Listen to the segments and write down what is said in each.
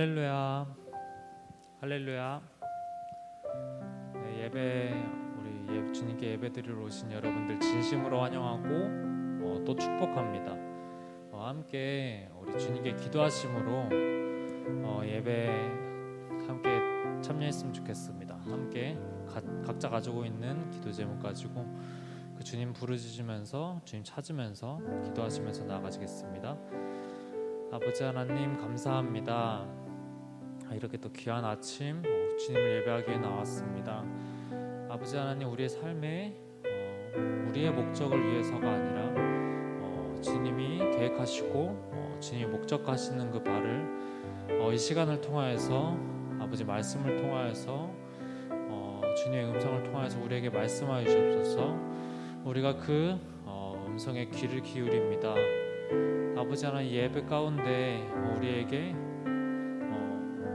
할렐루야, 할렐루야. 네, 우리 주님께 예배드리러 오신 여러분들 진심으로 환영하고 또 축복합니다. 함께 우리 주님께 기도하심으로 예배 함께 참여했으면 좋겠습니다. 함께 각자 가지고 있는 기도 제목 가지고 그 주님 부르짖으면서 주님 찾으면서 기도하시면서 나아가시겠습니다. 아버지 하나님 감사합니다. 이렇게 또 귀한 아침 주님을 예배하기 위해 나왔습니다. 아버지 하나님, 우리의 삶에 우리의 목적을 위해서가 아니라 주님이 계획하시고 주님이 목적하시는 그 바를 이 시간을 통하여서 아버지 말씀을 통하여서 주님의 음성을 통하여서 우리에게 말씀하여 주옵소서. 우리가 그 음성에 귀를 기울입니다. 아버지 하나님, 예배 가운데 우리에게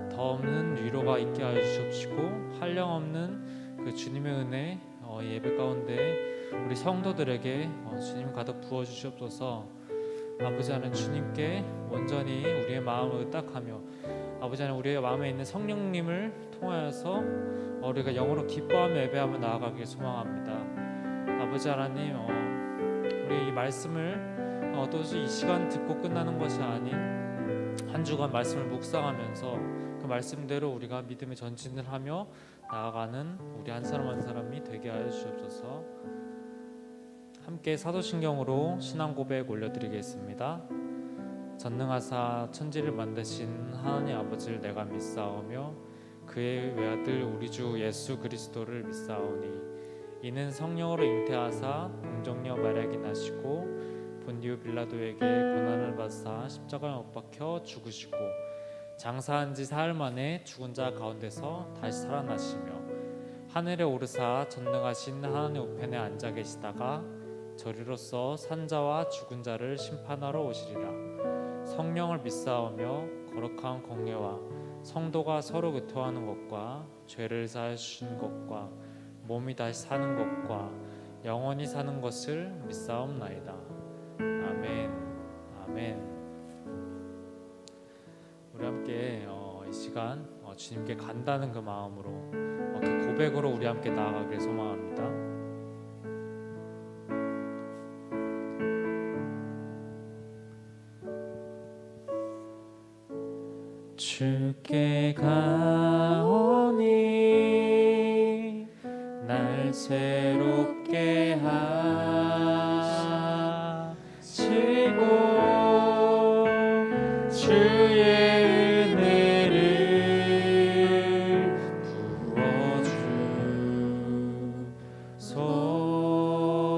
더 없는 위로가 있게 하여 주시옵시고 한량없는 그 주님의 은혜 예배 가운데 우리 성도들에게 주님 가득 부어 주시옵소서. 아버지 하나님, 주님께 온전히 우리의 마음을 의탁하며 아버지 하나님, 우리의 마음에 있는 성령님을 통하여서 우리가 영으로 기뻐하며 예배하며 나아가길 소망합니다. 아버지 하나님, 우리 이 말씀을 또 이 시간 듣고 끝나는 것이 아닌 한 주간 말씀을 묵상하면서 그 말씀대로 우리가 믿음의 전진을 하며 나아가는 우리 한 사람 한 사람이 되게 하여 주옵소서. 함께 사도신경으로 신앙 고백 올려드리겠습니다. 전능하사 천지를 만드신 하나님 아버지를 내가 믿사오며 그의 외아들 우리 주 예수 그리스도를 믿사오니 이는 성령으로 잉태하사 동정녀 마리아에게 나시고 본디오 빌라도에게 고난을 받사 십자가에 못 박혀 죽으시고 장사한 지 사흘 만에 죽은 자 가운데서 다시 살아나시며 하늘에 오르사 전능하신 하나님 우편에 앉아 계시다가 저리로서 산자와 죽은 자를 심판하러 오시리라. 성령을 믿사오며 거룩한 공예와 성도가 서로 교통하는 것과 죄를 사해 주신 것과 몸이 다시 사는 것과 영원히 사는 것을 믿사옵나이다. 아멘. 아멘. 우리 함께 이 시간 주님께 간다는 그 마음으로 그 고백으로 우리 함께 나아가길 소망합니다. 주께 가오니 날 새롭게 하시고 주의 은혜를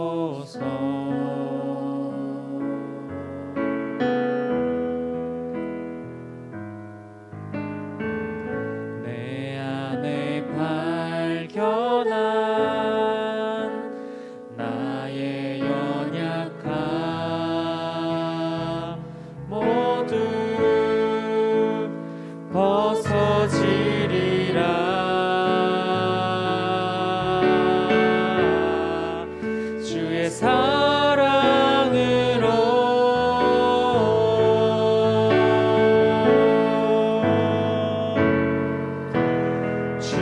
부어주소서. 내 안에 발견한 나의 연약함 모두 벗어지리라. 주의 사랑으로 주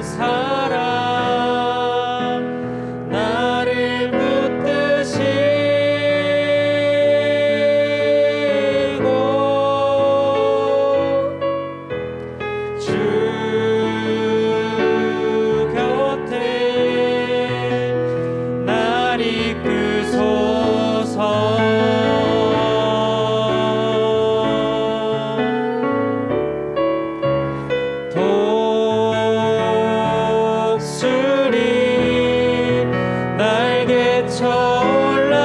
사랑 나를 붙드시고 주 곁에 날 이끄소서. 독수리 날개쳐 올라가는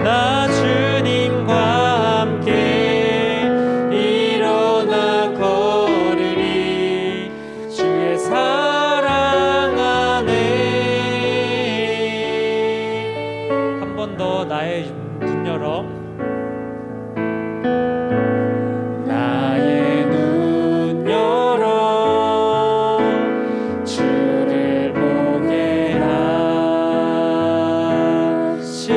나 주님과 함께 일어나 걸으리. 주의 사랑 안에 한 번 더 나의 눈 열어. 나의 눈 열어 주를 보게 하시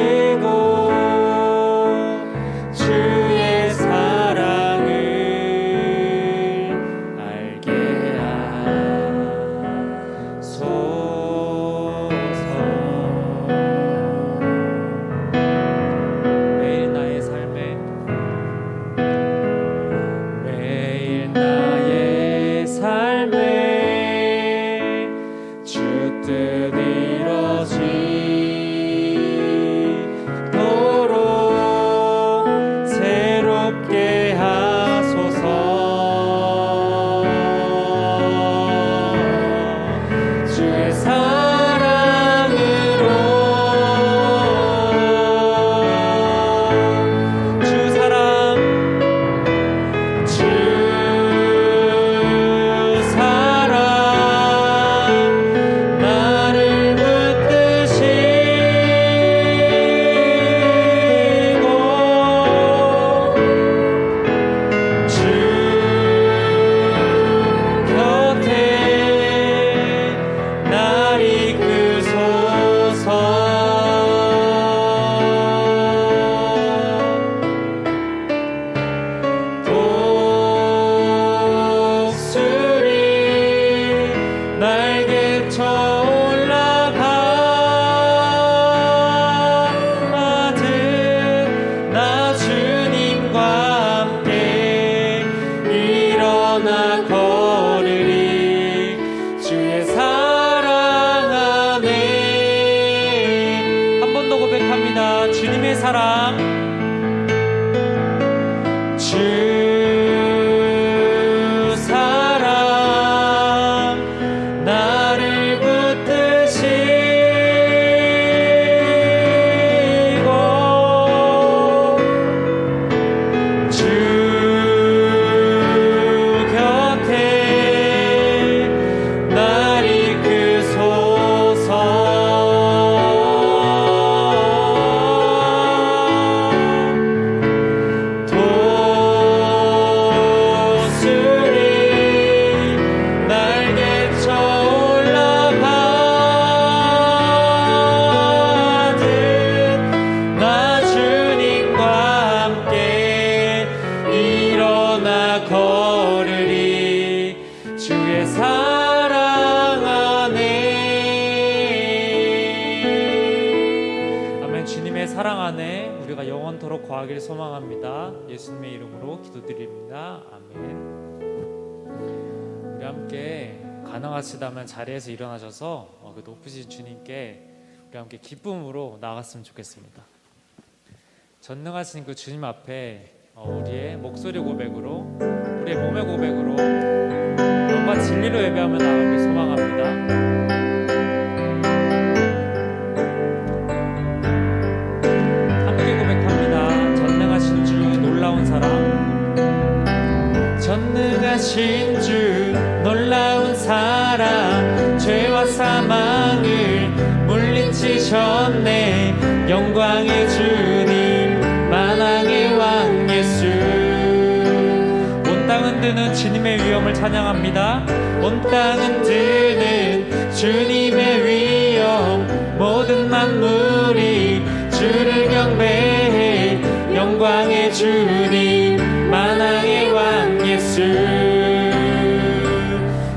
안에 우리가 영원토록 거하길 소망합니다. 예수님의 이름으로 기도드립니다. 아멘. 우리 함께 가능하시다면 자리에서 일어나셔서 그 높으신 주님께 우리 함께 기쁨으로 나아갔으면 좋겠습니다. 전능하신 그 주님 앞에 우리의 목소리 고백으로, 우리의 몸의 고백으로 영과 진리로 예배하며 나아가길 소망합니다. 함께 고백합니다. 전능하신 주 놀라운 사랑, 전능하신 주 놀라운 사랑, 죄와 사망을 물리치셨네. 영광의 주님, 만왕의 왕 예수. 온 땅은 드는 주님의 위엄을 찬양합니다. 온 땅은 드는 주님의 위엄, 모든 만물이 주를 경배해. 영광의 주님, 만왕의 왕 예수.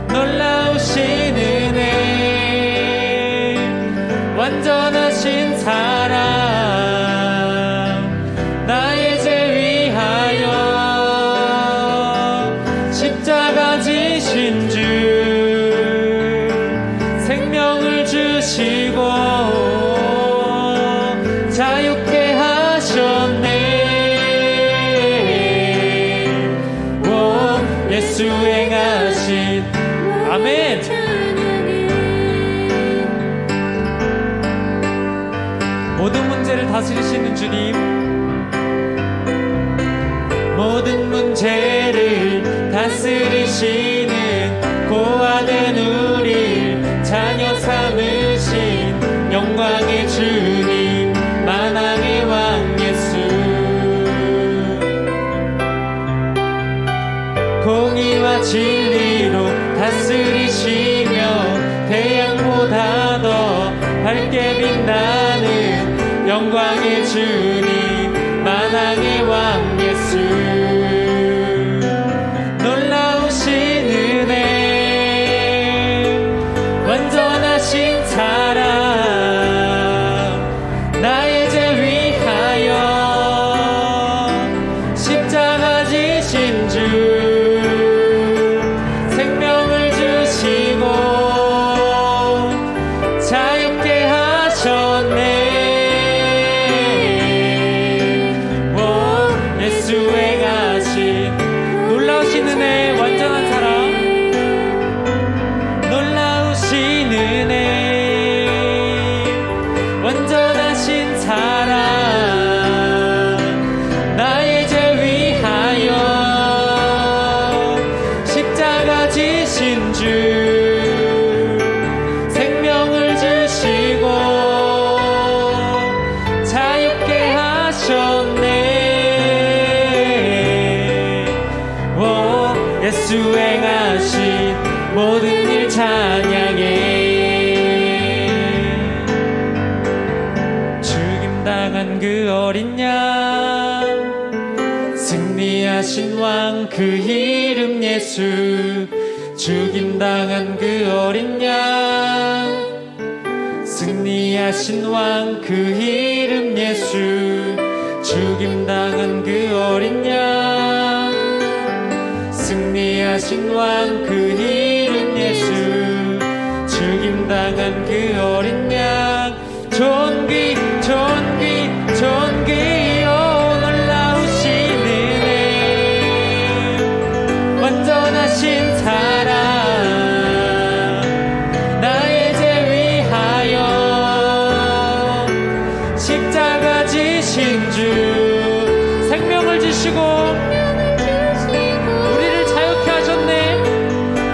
놀라우신 은혜, 완전하신 사랑, 나의 죄 위하여 십자가 지신 주, 생명을 주시고 자유케 하셨네. 오, 예수 행하신 아멘. 모든 문제를 다스리시는 주님, 모든 문제를 다스리시는 고아된 우리 자녀 삼으신 영광의 주님, 만왕의 왕 예수. 공의와 진리로 다스리시며 태양보다 더 밝게 빛나는 영광의 주님, 만왕의 왕 예수. 놀라우신 은혜, 완전하신 사랑, 나의 죄 위하여 십자가 지신 주, 생명을 주시고 자유케 하셨네. 예수 행하신 놀라우신 은혜, 완전한 사랑, 놀라우신 은혜, 완전하신 사랑, 나의 죄 위하여 십자가 지신 주, 생명을 주시고 자유케 하셨네. 예수 행하신 모든 일 찬양해. 죽임당한 그 어린 양, 승리하신 왕 그 이름 예수. 죽임당한 그 어린 양, 승리하신 왕 그 이름 예수. 죽임당한 그 어린 양, 승리하신 왕 그 이름 예수. 죽임당한 그 어린 양, 존귀 존귀 존귀. 오, 놀라우신 은혜, 완전하신 사랑, 나의 죄 위하여 십자가 지신 주, 생명을 주시고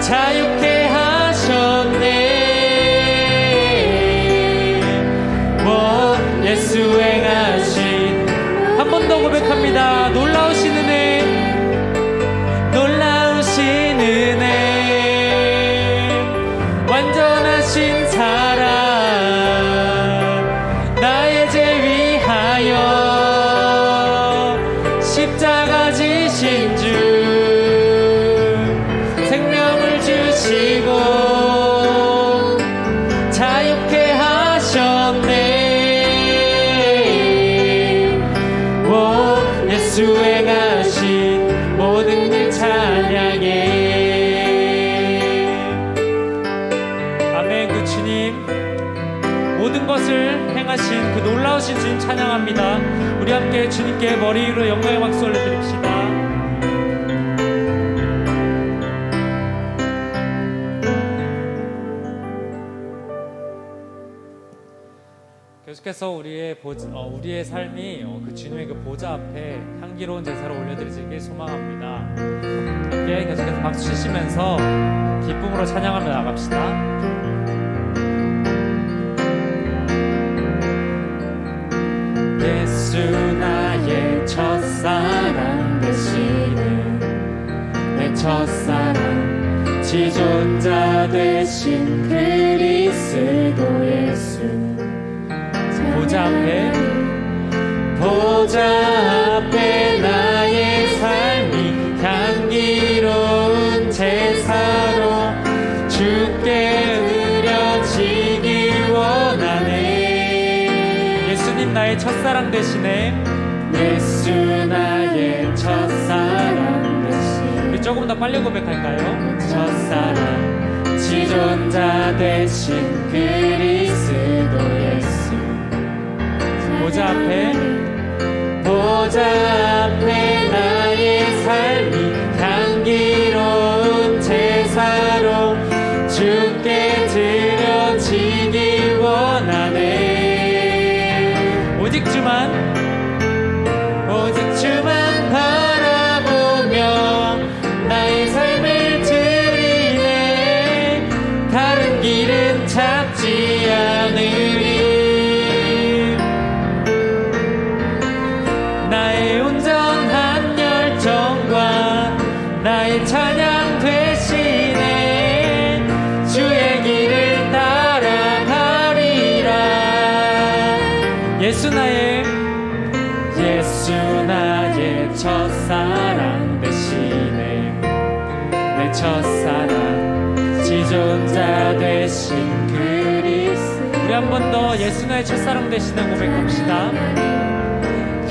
자유케 하셨네. 예수 행하신, 한 번 더 고백합니다. 놀라우신 은혜, 놀라우신 은혜, 완전하신 사랑, 나의 죄 위하여 십자가 지신 주, 생명을 주시고 자유케 하셨네. 것을 행하신 그 놀라우신 주님 찬양합니다. 우리 함께 주님께 머리 위로 영광의 박수 올려드립시다. 계속해서 우리의 삶이 그 주님의 그 보좌 앞에 향기로운 제사를 올려드리길 소망합니다. 함께 계속해서 박수 치시면서 기쁨으로 찬양하며 나갑시다. 예수 나의 첫사랑 되시네. 내 첫사랑 지존자 되신 그리스도 예수. 보좌 앞에 나의 삶이 향기로운 제사로 주께 드려지길 원하네. 예수님 나의 첫사랑 되시네. 예수 나의 첫사랑 되시네. 우리 조금 더 빨리 고백할까요? 첫사랑 지존자 되신 그리스도 예수. 보좌 앞에 나의 삶이 향기로운 제사로 주께 드려지길 원하네. 오직 주만 바라보며 나의 삶을 드리네. 다른 길은 찾지 않으리. 나의 온전한 열정과 나의 찬양 되시네. 주의 길을 따라가리라. 예수 나의 첫사랑 되시네. 내 첫사랑 지존자 되신 그리스도. 우리 한 번 더 예수 나의 첫사랑 되시는 고백합시다.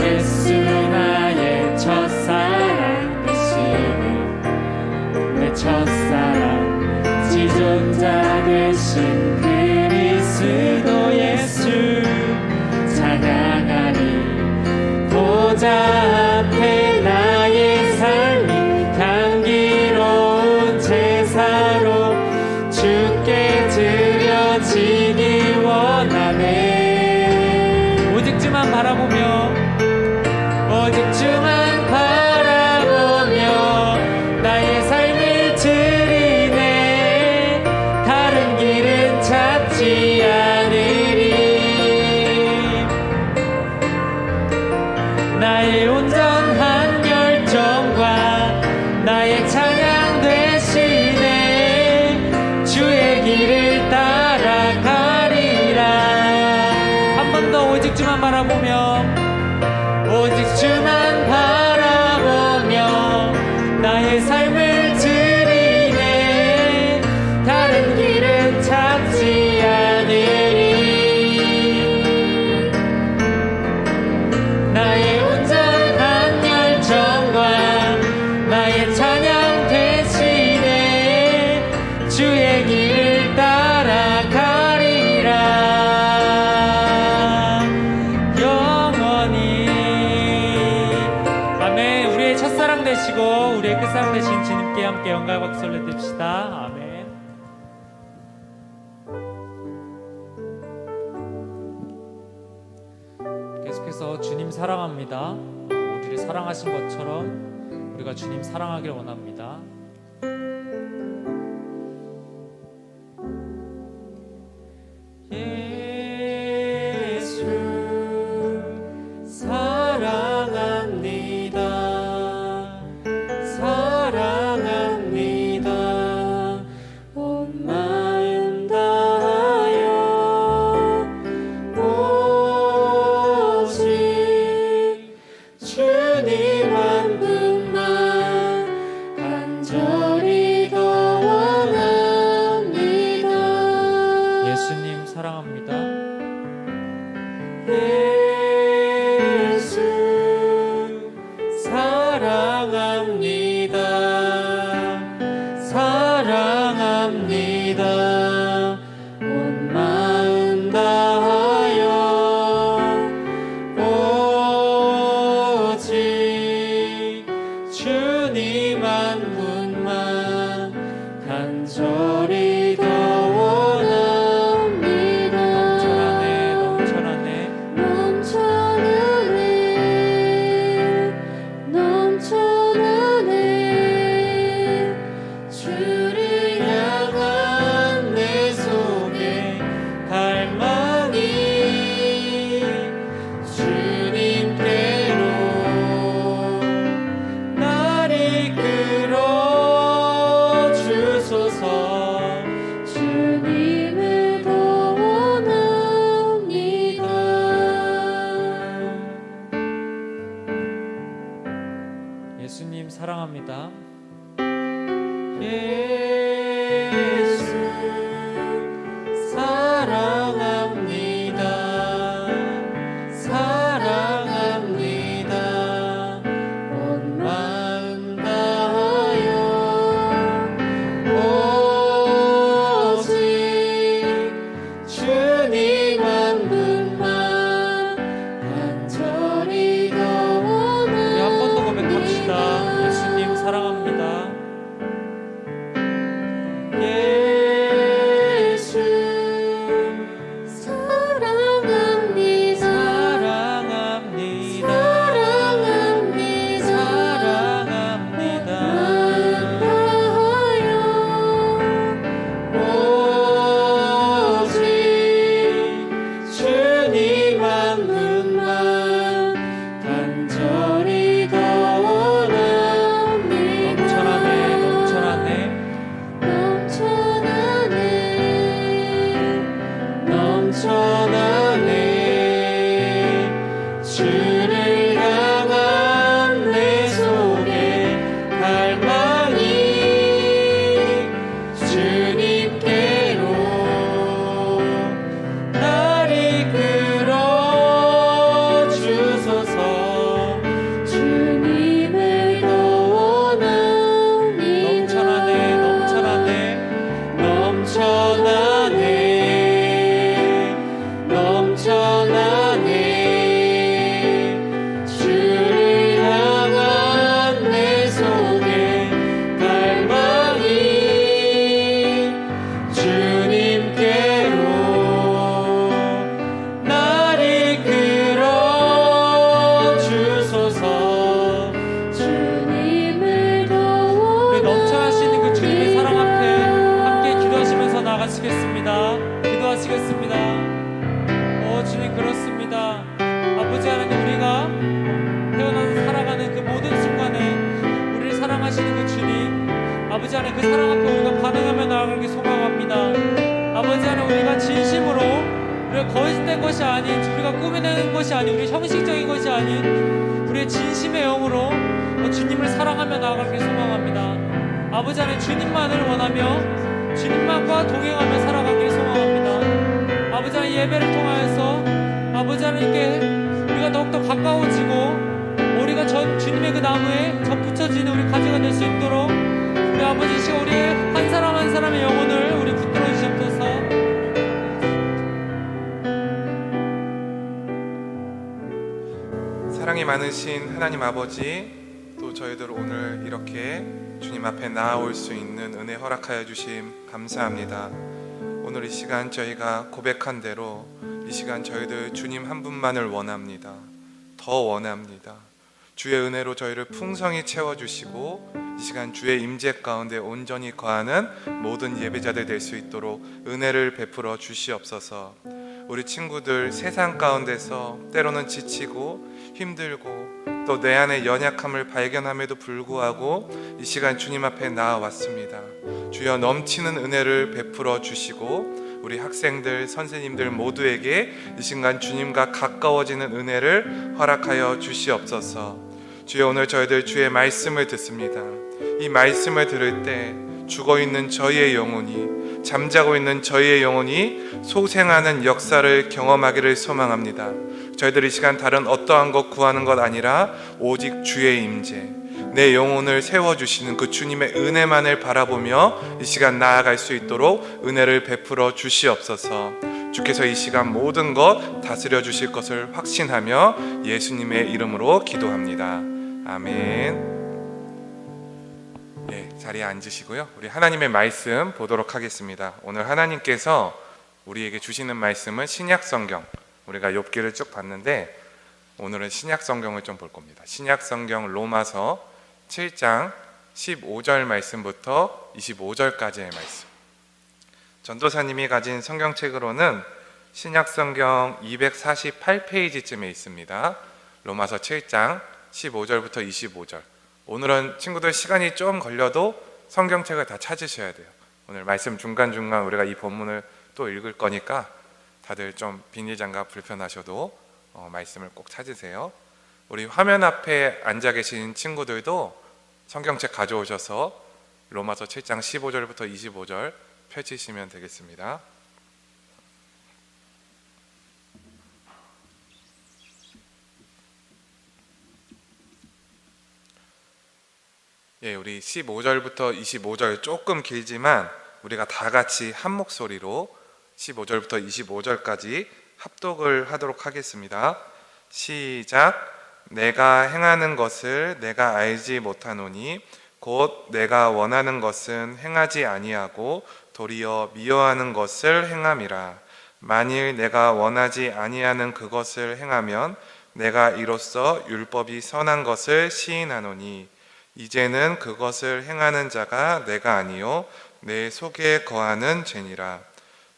예수 나의 첫사랑 되시네. 내 첫사랑 지존자 되신 그리스도 예수. 찬양하리. 보좌 앞에 나의 삶이 향기로운 제사로 주께 드려지길 원하네. 오직 주만 바라보며 나의 삶을 드리네. 다른 길은 찾지 않으리. 나의 온전한 열정과 나의 찬양 되시네. 주의 길을 따라가리라. 한 번 더 오직 주만 바라보며 나의 삶을 드리네. 다른 길은 찾지 않으리. 나의 온전한 열정과 나의 찬양 되시네. 주의 길을 따라가리라. 영원히. 아멘. 우리의 첫사랑 되시고 우리의 끝사랑 되신 주님께 함께 영광의 박수 올려드립시다. 아멘. 계속해서 주님 사랑합니다. 우리를 사랑하신 것처럼 우리가 주님 사랑하길 원합니다. 예수 사랑합니다. 온 마음 다하여 오직 주님 한 분만 간절히 넘쳐나네 주를 향한 내 속에 갈망이 주님께로 나를 이끌어 주소서. 주님을 더 우리 넘쳐나시는 그 주님의 사랑 앞에 함께 기도하시면서 나가시겠습니다. 기도하시겠습니다. 주님, 그렇습니다. 아버지 하나님, 우리가 태어나서 살아가는 그 모든 순간에 우리를 사랑하시는 그 주님, 아버지 하나님, 그 사랑 앞에 우리가 반응하며 나아가기 소망합니다. 아버지 하나님, 우리가 진심으로, 우리가 거짓된 것이 아닌, 우리가 꾸며내는 것이 아닌, 우리 형식적인 것이 아닌 우리의 진심의 영으로 주님을 사랑하며 나아가기 소망합니다. 아버지 하나님, 주님만을 원하며 주님만과 동행하며 살아가길 소망합니다. 아버지 하나님, 예배를 통하여서 아버지 하나님께 우리가 더욱더 가까워지고 우리가 전 주님의 그 나무에 전 붙여지는 우리 가지가 될 수 있도록 우리 아버지 시 우리의 한 사람 한 사람의 영혼을 우리 붙들어 주시옵소서. 사랑이 많으신 하나님 아버지, 또 저희들 오늘 이렇게 주님 앞에 나아올 수 있는 은혜 허락하여 주심 감사합니다. 오늘 이 시간 저희가 고백한 대로 이 시간 저희들 주님 한 분만을 원합니다. 더 원합니다. 주의 은혜로 저희를 풍성히 채워주시고 이 시간 주의 임재 가운데 온전히 거하는 모든 예배자들 될 수 있도록 은혜를 베풀어 주시옵소서. 우리 친구들 세상 가운데서 때로는 지치고 힘들고 또 내 안의 연약함을 발견함에도 불구하고 이 시간 주님 앞에 나아왔습니다. 주여 넘치는 은혜를 베풀어 주시고 우리 학생들, 선생님들 모두에게 이 순간 주님과 가까워지는 은혜를 허락하여 주시옵소서. 주여, 오늘 저희들 주의 말씀을 듣습니다. 이 말씀을 들을 때 죽어있는 저희의 영혼이, 잠자고 있는 저희의 영혼이 소생하는 역사를 경험하기를 소망합니다. 저희들이 이 시간 다른 어떠한 것 구하는 것 아니라 오직 주의 임재, 내 영혼을 세워주시는 그 주님의 은혜만을 바라보며 이 시간 나아갈 수 있도록 은혜를 베풀어 주시옵소서. 주께서 이 시간 모든 것 다스려 주실 것을 확신하며 예수님의 이름으로 기도합니다. 아멘. 네, 자리에 앉으시고요. 우리 하나님의 말씀 보도록 하겠습니다. 오늘 하나님께서 우리에게 주시는 말씀은 신약 성경, 우리가 욥기를 쭉 봤는데 오늘은 신약 성경을 좀 볼 겁니다. 신약 성경 로마서 7장 15절 말씀부터 25절까지의 말씀. 전도사님이 가진 성경책으로는 신약 성경 248페이지쯤에 있습니다. 로마서 7장 15절부터 25절. 오늘은 친구들 시간이 좀 걸려도 성경책을 다 찾으셔야 돼요. 오늘 말씀 중간중간 우리가 이 본문을 또 읽을 거니까 다들 좀 비닐장갑 불편하셔도 말씀을 꼭 찾으세요. 우리 화면 앞에 앉아 계신 친구들도 성경책 가져오셔서 로마서 7장 15절부터 25절 펼치시면 되겠습니다. 예, 우리 15절부터 25절 조금 길지만 우리가 다 같이 한 목소리로 15절부터 25절까지 합독을 하도록 하겠습니다. 시작. 내가 행하는 것을 내가 알지 못하노니 곧 내가 원하는 것은 행하지 아니하고 도리어 미워하는 것을 행함이라. 만일 내가 원하지 아니하는 그것을 행하면 내가 이로써 율법이 선한 것을 시인하노니 이제는 그것을 행하는 자가 내가 아니요 내 속에 거하는 죄니라.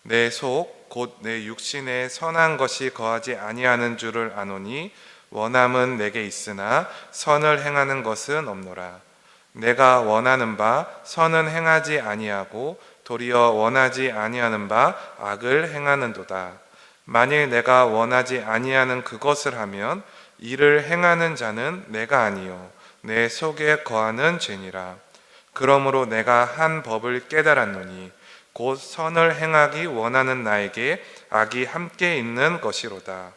내 속 곧 내 육신에 선한 것이 거하지 아니하는 줄을 아노니 원함은 내게 있으나 선을 행하는 것은 없노라. 내가 원하는 바 선은 행하지 아니하고 도리어 원하지 아니하는 바 악을 행하는도다. 만일 내가 원하지 아니하는 그것을 하면 이를 행하는 자는 내가 아니요 내 속에 거하는 죄니라. 그러므로 내가 한 법을 깨달았노니 곧 선을 행하기 원하는 나에게 악이 함께 있는 것이로다.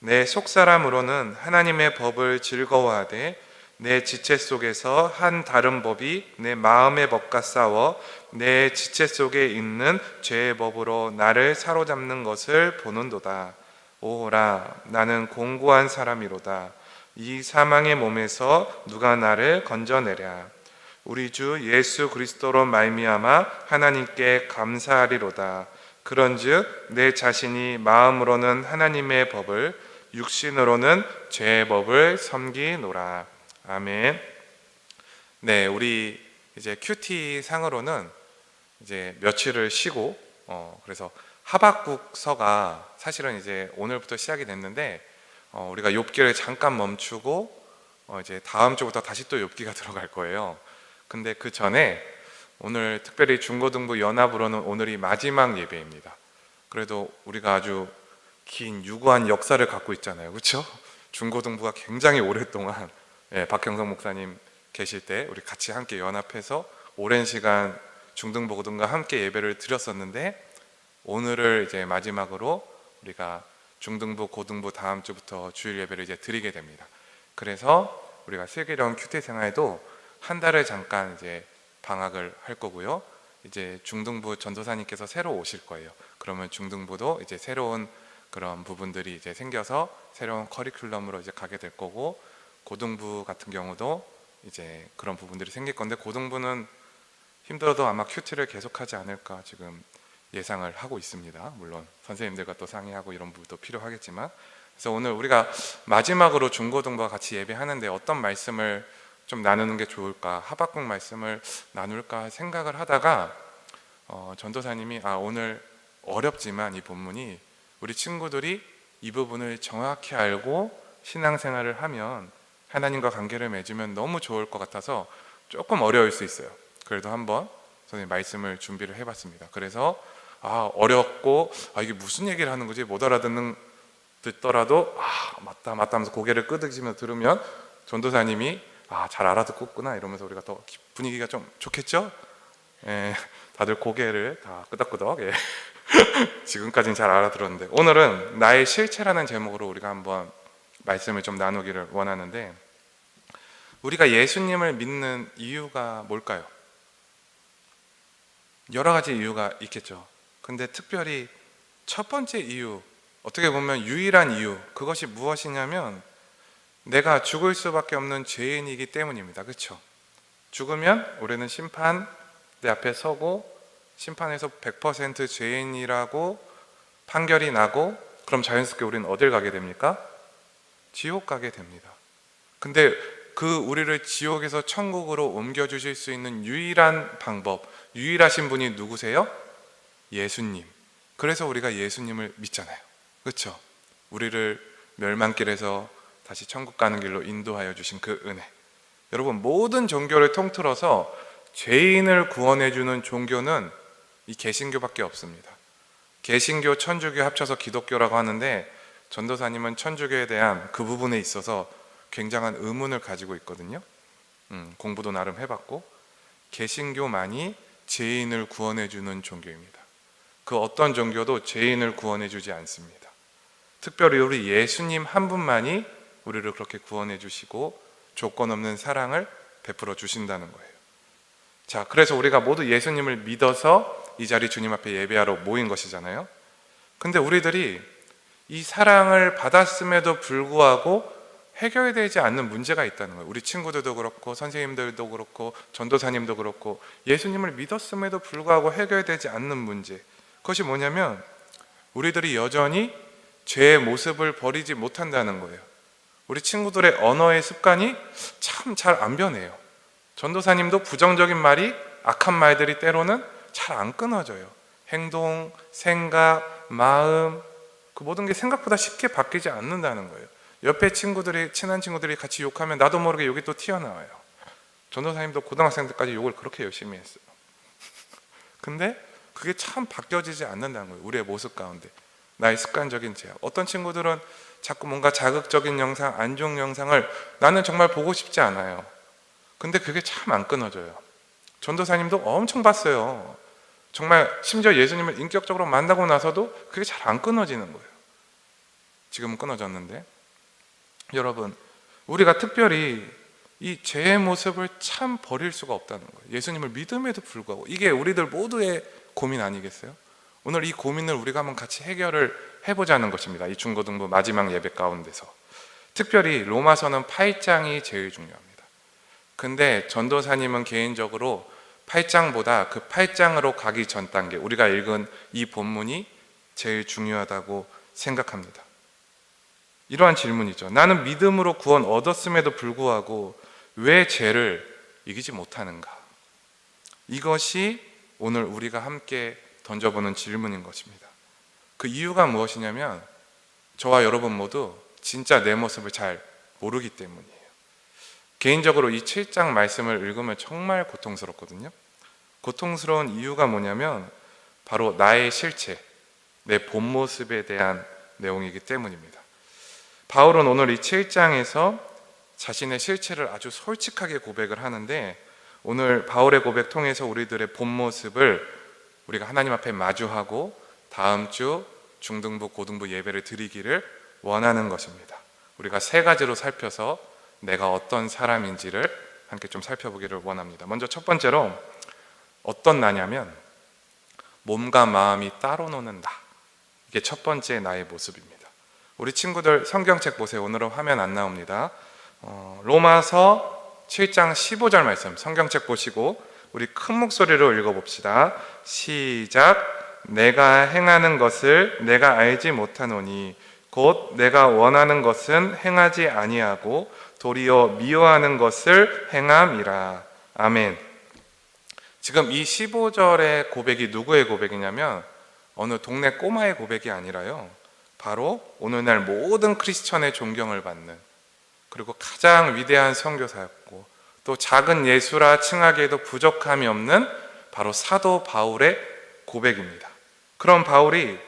내 속사람으로는 하나님의 법을 즐거워하되 내 지체 속에서 한 다른 법이 내 마음의 법과 싸워 내 지체 속에 있는 죄의 법으로 나를 사로잡는 것을 보는도다. 오호라, 나는 공고한 사람이로다. 이 사망의 몸에서 누가 나를 건져내랴. 우리 주 예수 그리스도로 말미암아 하나님께 감사하리로다. 그런즉 내 자신이 마음으로는 하나님의 법을, 육신으로는 죄의 법을 섬기노라. 아멘. 네, 우리 이제 큐티 상으로는 이제 며칠을 쉬고 그래서 하박국서가 사실은 이제 오늘부터 시작이 됐는데 우리가 욥기를 잠깐 멈추고 이제 다음 주부터 다시 또 욥기가 들어갈 거예요. 근데 그 전에 오늘 특별히 중고등부 연합으로는 오늘이 마지막 예배입니다. 그래도 우리가 아주 긴 유구한 역사를 갖고 있잖아요, 그렇죠? 중고등부가 굉장히 오랫동안 박형성 목사님 계실 때 우리 같이 함께 연합해서 오랜 시간 중등부 고등과 함께 예배를 드렸었는데 오늘을 이제 마지막으로 우리가 중등부 고등부 다음 주부터 주일 예배를 이제 드리게 됩니다. 그래서 우리가 슬기로운 큐티 생활도 한 달을 잠깐 이제 방학을 할 거고요. 이제 중등부 전도사님께서 새로 오실 거예요. 그러면 중등부도 이제 새로운 그런 부분들이 이제 생겨서 새로운 커리큘럼으로 이제 가게 될 거고, 고등부 같은 경우도 이제 그런 부분들이 생길 건데, 고등부는 힘들어도 아마 큐티를 계속하지 않을까 지금 예상을 하고 있습니다. 물론 선생님들과 또 상의하고 이런 부분도 필요하겠지만, 그래서 오늘 우리가 마지막으로 중고등부와 같이 예배하는데 어떤 말씀을 좀 나누는 게 좋을까, 하박국 말씀을 나눌까 생각을 하다가 전도사님이 오늘 어렵지만 이 본문이 우리 친구들이 이 부분을 정확히 알고 신앙생활을 하면, 하나님과 관계를 맺으면 너무 좋을 것 같아서 조금 어려울 수 있어요. 그래도 한번 선생님 말씀을 준비를 해봤습니다. 그래서 어렵고 이게 무슨 얘기를 하는 거지 못 듣더라도 맞다 하면서 고개를 끄덕이면서 들으면 전도사님이 잘 알아듣겠구나 이러면서 우리가 더 분위기가 좀 좋겠죠? 다들 고개를 다 끄덕끄덕. 지금까지는 잘 알아들었는데, 오늘은 나의 실체라는 제목으로 우리가 한번 말씀을 좀 나누기를 원하는데, 우리가 예수님을 믿는 이유가 뭘까요? 여러 가지 이유가 있겠죠. 근데 특별히 첫 번째 이유, 어떻게 보면 유일한 이유, 그것이 무엇이냐면 내가 죽을 수밖에 없는 죄인이기 때문입니다. 그렇죠? 죽으면 우리는 심판 내 앞에 서고 심판에서 100% 죄인이라고 판결이 나고, 그럼 자연스럽게 우리는 어딜 가게 됩니까? 지옥 가게 됩니다. 근데 그 우리를 지옥에서 천국으로 옮겨주실 수 있는 유일한 방법, 유일하신 분이 누구세요? 예수님. 그래서 우리가 예수님을 믿잖아요. 그렇죠? 우리를 멸망길에서 다시 천국 가는 길로 인도하여 주신 그 은혜. 여러분, 모든 종교를 통틀어서 죄인을 구원해 주는 종교는 이 개신교밖에 없습니다. 개신교, 천주교 합쳐서 기독교라고 하는데, 전도사님은 천주교에 대한 그 부분에 있어서 굉장한 의문을 가지고 있거든요. 공부도 나름 해봤고, 개신교만이 죄인을 구원해 주는 종교입니다. 그 어떤 종교도 죄인을 구원해 주지 않습니다. 특별히 우리 예수님 한 분만이 우리를 그렇게 구원해 주시고 조건 없는 사랑을 베풀어 주신다는 거예요. 자, 그래서 우리가 모두 예수님을 믿어서 이 자리 주님 앞에 예배하러 모인 것이잖아요. 근데 우리들이 이 사랑을 받았음에도 불구하고 해결되지 않는 문제가 있다는 거예요. 우리 친구들도 그렇고 선생님들도 그렇고 전도사님도 그렇고 예수님을 믿었음에도 불구하고 해결되지 않는 문제, 그것이 뭐냐면 우리들이 여전히 죄의 모습을 버리지 못한다는 거예요. 우리 친구들의 언어의 습관이 참 잘 안 변해요. 전도사님도 부정적인 말이, 악한 말들이 때로는 잘 안 끊어져요. 행동, 생각, 마음, 그 모든 게 생각보다 쉽게 바뀌지 않는다는 거예요. 옆에 친구들이, 친한 친구들이 같이 욕하면 나도 모르게 욕이 또 튀어나와요. 전도사님도 고등학생 때까지 욕을 그렇게 열심히 했어요. 근데 그게 참 바뀌어지지 않는다는 거예요. 우리의 모습 가운데 나의 습관적인 죄악. 어떤 친구들은 자꾸 뭔가 자극적인 영상, 안 좋은 영상을 나는 정말 보고 싶지 않아요. 근데 그게 참 안 끊어져요. 전도사님도 엄청 봤어요. 정말 심지어 예수님을 인격적으로 만나고 나서도 그게 잘 안 끊어지는 거예요. 지금은 끊어졌는데, 여러분, 우리가 특별히 이 죄의 모습을 참 버릴 수가 없다는 거예요. 예수님을 믿음에도 불구하고. 이게 우리들 모두의 고민 아니겠어요? 오늘 이 고민을 우리가 한번 같이 해결을 해보자는 것입니다. 이 중고등부 마지막 예배 가운데서. 특별히 로마서는 8장이 제일 중요합니다. 근데 전도사님은 개인적으로 8장보다 그 8장으로 가기 전 단계, 우리가 읽은 이 본문이 제일 중요하다고 생각합니다. 이러한 질문이죠. 나는 믿음으로 구원 얻었음에도 불구하고 왜 죄를 이기지 못하는가? 이것이 오늘 우리가 함께 던져보는 질문인 것입니다. 그 이유가 무엇이냐면 저와 여러분 모두 진짜 내 모습을 잘 모르기 때문이에요. 개인적으로 이 7장 말씀을 읽으면 정말 고통스럽거든요. 고통스러운 이유가 뭐냐면 바로 나의 실체, 내 본 모습에 대한 내용이기 때문입니다. 바울은 오늘 이 7장에서 자신의 실체를 아주 솔직하게 고백을 하는데, 오늘 바울의 고백 통해서 우리들의 본 모습을 우리가 하나님 앞에 마주하고 다음 주 중등부 고등부 예배를 드리기를 원하는 것입니다. 우리가 세 가지로 살펴서 내가 어떤 사람인지를 함께 좀 살펴보기를 원합니다. 먼저 첫 번째로 어떤 나냐면 몸과 마음이 따로 노는 나. 이게 첫 번째 나의 모습입니다. 우리 친구들 성경책 보세요. 오늘은 화면 안 나옵니다. 로마서 7장 15절 말씀 성경책 보시고 우리 큰 목소리로 읽어봅시다. 시작. 내가 행하는 것을 내가 알지 못하노니 곧 내가 원하는 것은 행하지 아니하고 도리어 미워하는 것을 행함이라. 아멘. 지금 이 15절의 고백이 누구의 고백이냐면 어느 동네 꼬마의 고백이 아니라요, 바로 오늘날 모든 크리스천의 존경을 받는, 그리고 가장 위대한 선교사였고 또 작은 예수라 칭하기에도 부족함이 없는 바로 사도 바울의 고백입니다. 그럼 바울이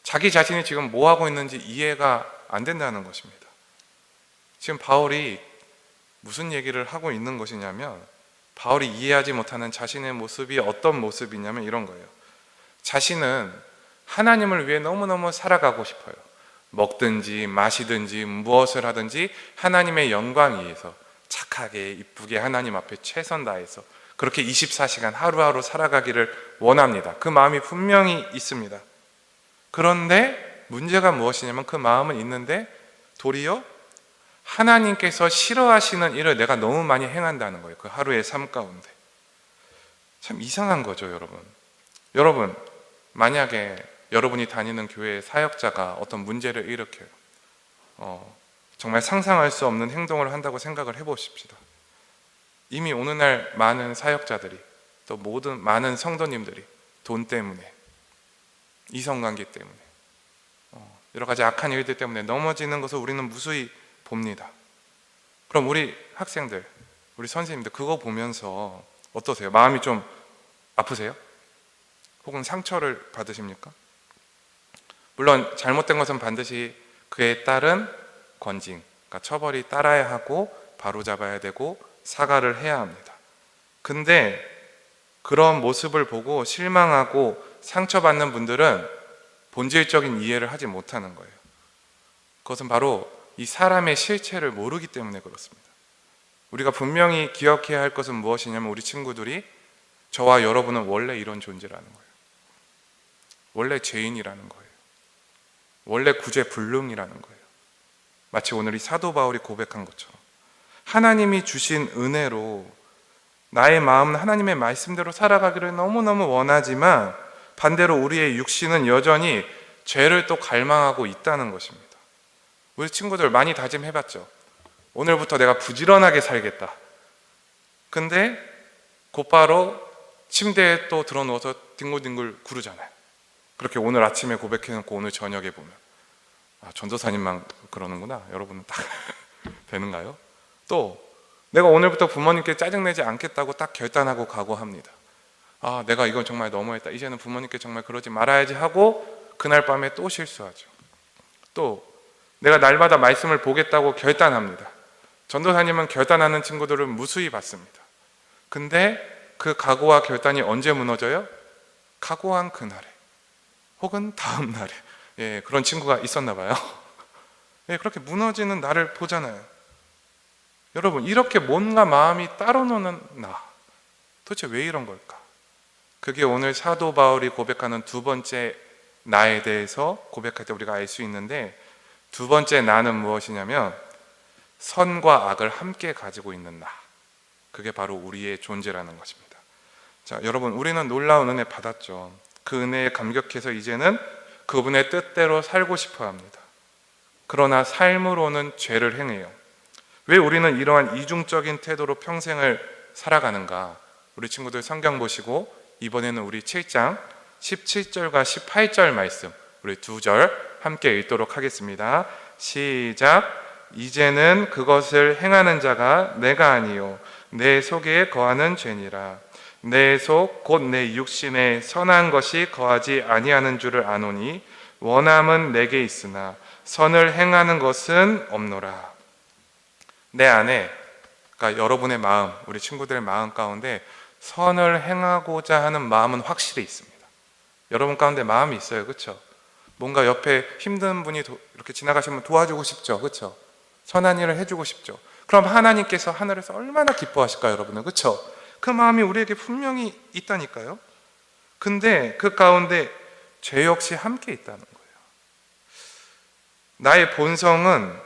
자기 자신이 지금 뭐 하고 있는지 이해가 안 된다는 것입니다. 지금 바울이 무슨 얘기를 하고 있는 것이냐면, 바울이 이해하지 못하는 자신의 모습이 어떤 모습이냐면 이런 거예요. 자신은 하나님을 위해 너무너무 살아가고 싶어요. 먹든지 마시든지 무엇을 하든지 하나님의 영광 위해서 착하게 이쁘게 하나님 앞에 최선 다해서 그렇게 24시간 하루하루 살아가기를 원합니다. 그 마음이 분명히 있습니다. 그런데 문제가 무엇이냐면 그 마음은 있는데 도리어 하나님께서 싫어하시는 일을 내가 너무 많이 행한다는 거예요. 그 하루의 삶 가운데. 참 이상한 거죠, 여러분. 여러분, 만약에 여러분이 다니는 교회의 사역자가 어떤 문제를 일으켜요. 정말 상상할 수 없는 행동을 한다고 생각을 해보십시다. 이미 오늘날 많은 사역자들이, 또 모든 많은 성도님들이 돈 때문에, 이성관계 때문에, 여러 가지 악한 일들 때문에 넘어지는 것을 우리는 무수히 봅니다. 그럼 우리 학생들, 우리 선생님들 그거 보면서 어떠세요? 마음이 좀 아프세요? 혹은 상처를 받으십니까? 물론 잘못된 것은 반드시 그에 따른 권징, 그러니까 처벌이 따라야 하고 바로잡아야 되고 사과를 해야 합니다. 근데 그런 모습을 보고 실망하고 상처받는 분들은 본질적인 이해를 하지 못하는 거예요. 그것은 바로 이 사람의 실체를 모르기 때문에 그렇습니다. 우리가 분명히 기억해야 할 것은 무엇이냐면, 우리 친구들이, 저와 여러분은 원래 이런 존재라는 거예요. 원래 죄인이라는 거예요. 원래 구제불능이라는 거예요. 마치 오늘 이 사도 바울이 고백한 것처럼 하나님이 주신 은혜로 나의 마음은 하나님의 말씀대로 살아가기를 너무너무 원하지만 반대로 우리의 육신은 여전히 죄를 또 갈망하고 있다는 것입니다. 우리 친구들 많이 다짐해봤죠. 오늘부터 내가 부지런하게 살겠다. 근데 곧바로 침대에 또 들어누워서 뒹굴뒹굴 구르잖아요. 그렇게 오늘 아침에 고백해놓고 오늘 저녁에 보면, 전도사님만 그러는구나. 여러분은 딱 되는가요? 또 내가 오늘부터 부모님께 짜증내지 않겠다고 딱 결단하고 각오합니다. 내가 이건 정말 너무했다. 이제는 부모님께 정말 그러지 말아야지 하고 그날 밤에 또 실수하죠. 또 내가 날마다 말씀을 보겠다고 결단합니다. 전도사님은 결단하는 친구들을 무수히 봤습니다. 근데 그 각오와 결단이 언제 무너져요? 각오한 그날에, 혹은 다음 날에. 그런 친구가 있었나 봐요. 그렇게 무너지는 나를 보잖아요. 여러분, 이렇게 몸과 마음이 따로 노는 나, 도대체 왜 이런 걸까? 그게 오늘 사도 바울이 고백하는 두 번째 나에 대해서 고백할 때 우리가 알 수 있는데, 두 번째 나는 무엇이냐면 선과 악을 함께 가지고 있는 나, 그게 바로 우리의 존재라는 것입니다. 자, 여러분, 우리는 놀라운 은혜 받았죠. 그 은혜에 감격해서 이제는 그분의 뜻대로 살고 싶어 합니다. 그러나 삶으로는 죄를 행해요. 왜 우리는 이러한 이중적인 태도로 평생을 살아가는가? 우리 친구들 성경 보시고 이번에는 우리 7장 17절과 18절 말씀, 우리 두 절 함께 읽도록 하겠습니다. 시작. 이제는 그것을 행하는 자가 내가 아니요 내 속에 거하는 죄니라. 내 속 곧 내 육신에 선한 것이 거하지 아니하는 줄을 아노니 원함은 내게 있으나 선을 행하는 것은 없노라. 내 안에, 그러니까 여러분의 마음, 우리 친구들의 마음 가운데 선을 행하고자 하는 마음은 확실히 있습니다. 여러분 가운데 마음이 있어요, 그렇죠? 뭔가 옆에 힘든 분이 이렇게 지나가시면 도와주고 싶죠, 그렇죠? 선한 일을 해주고 싶죠. 그럼 하나님께서 하늘에서 얼마나 기뻐하실까요, 여러분은, 그렇죠? 그 마음이 우리에게 분명히 있다니까요. 근데 그 가운데 죄 역시 함께 있다는 거예요. 나의 본성은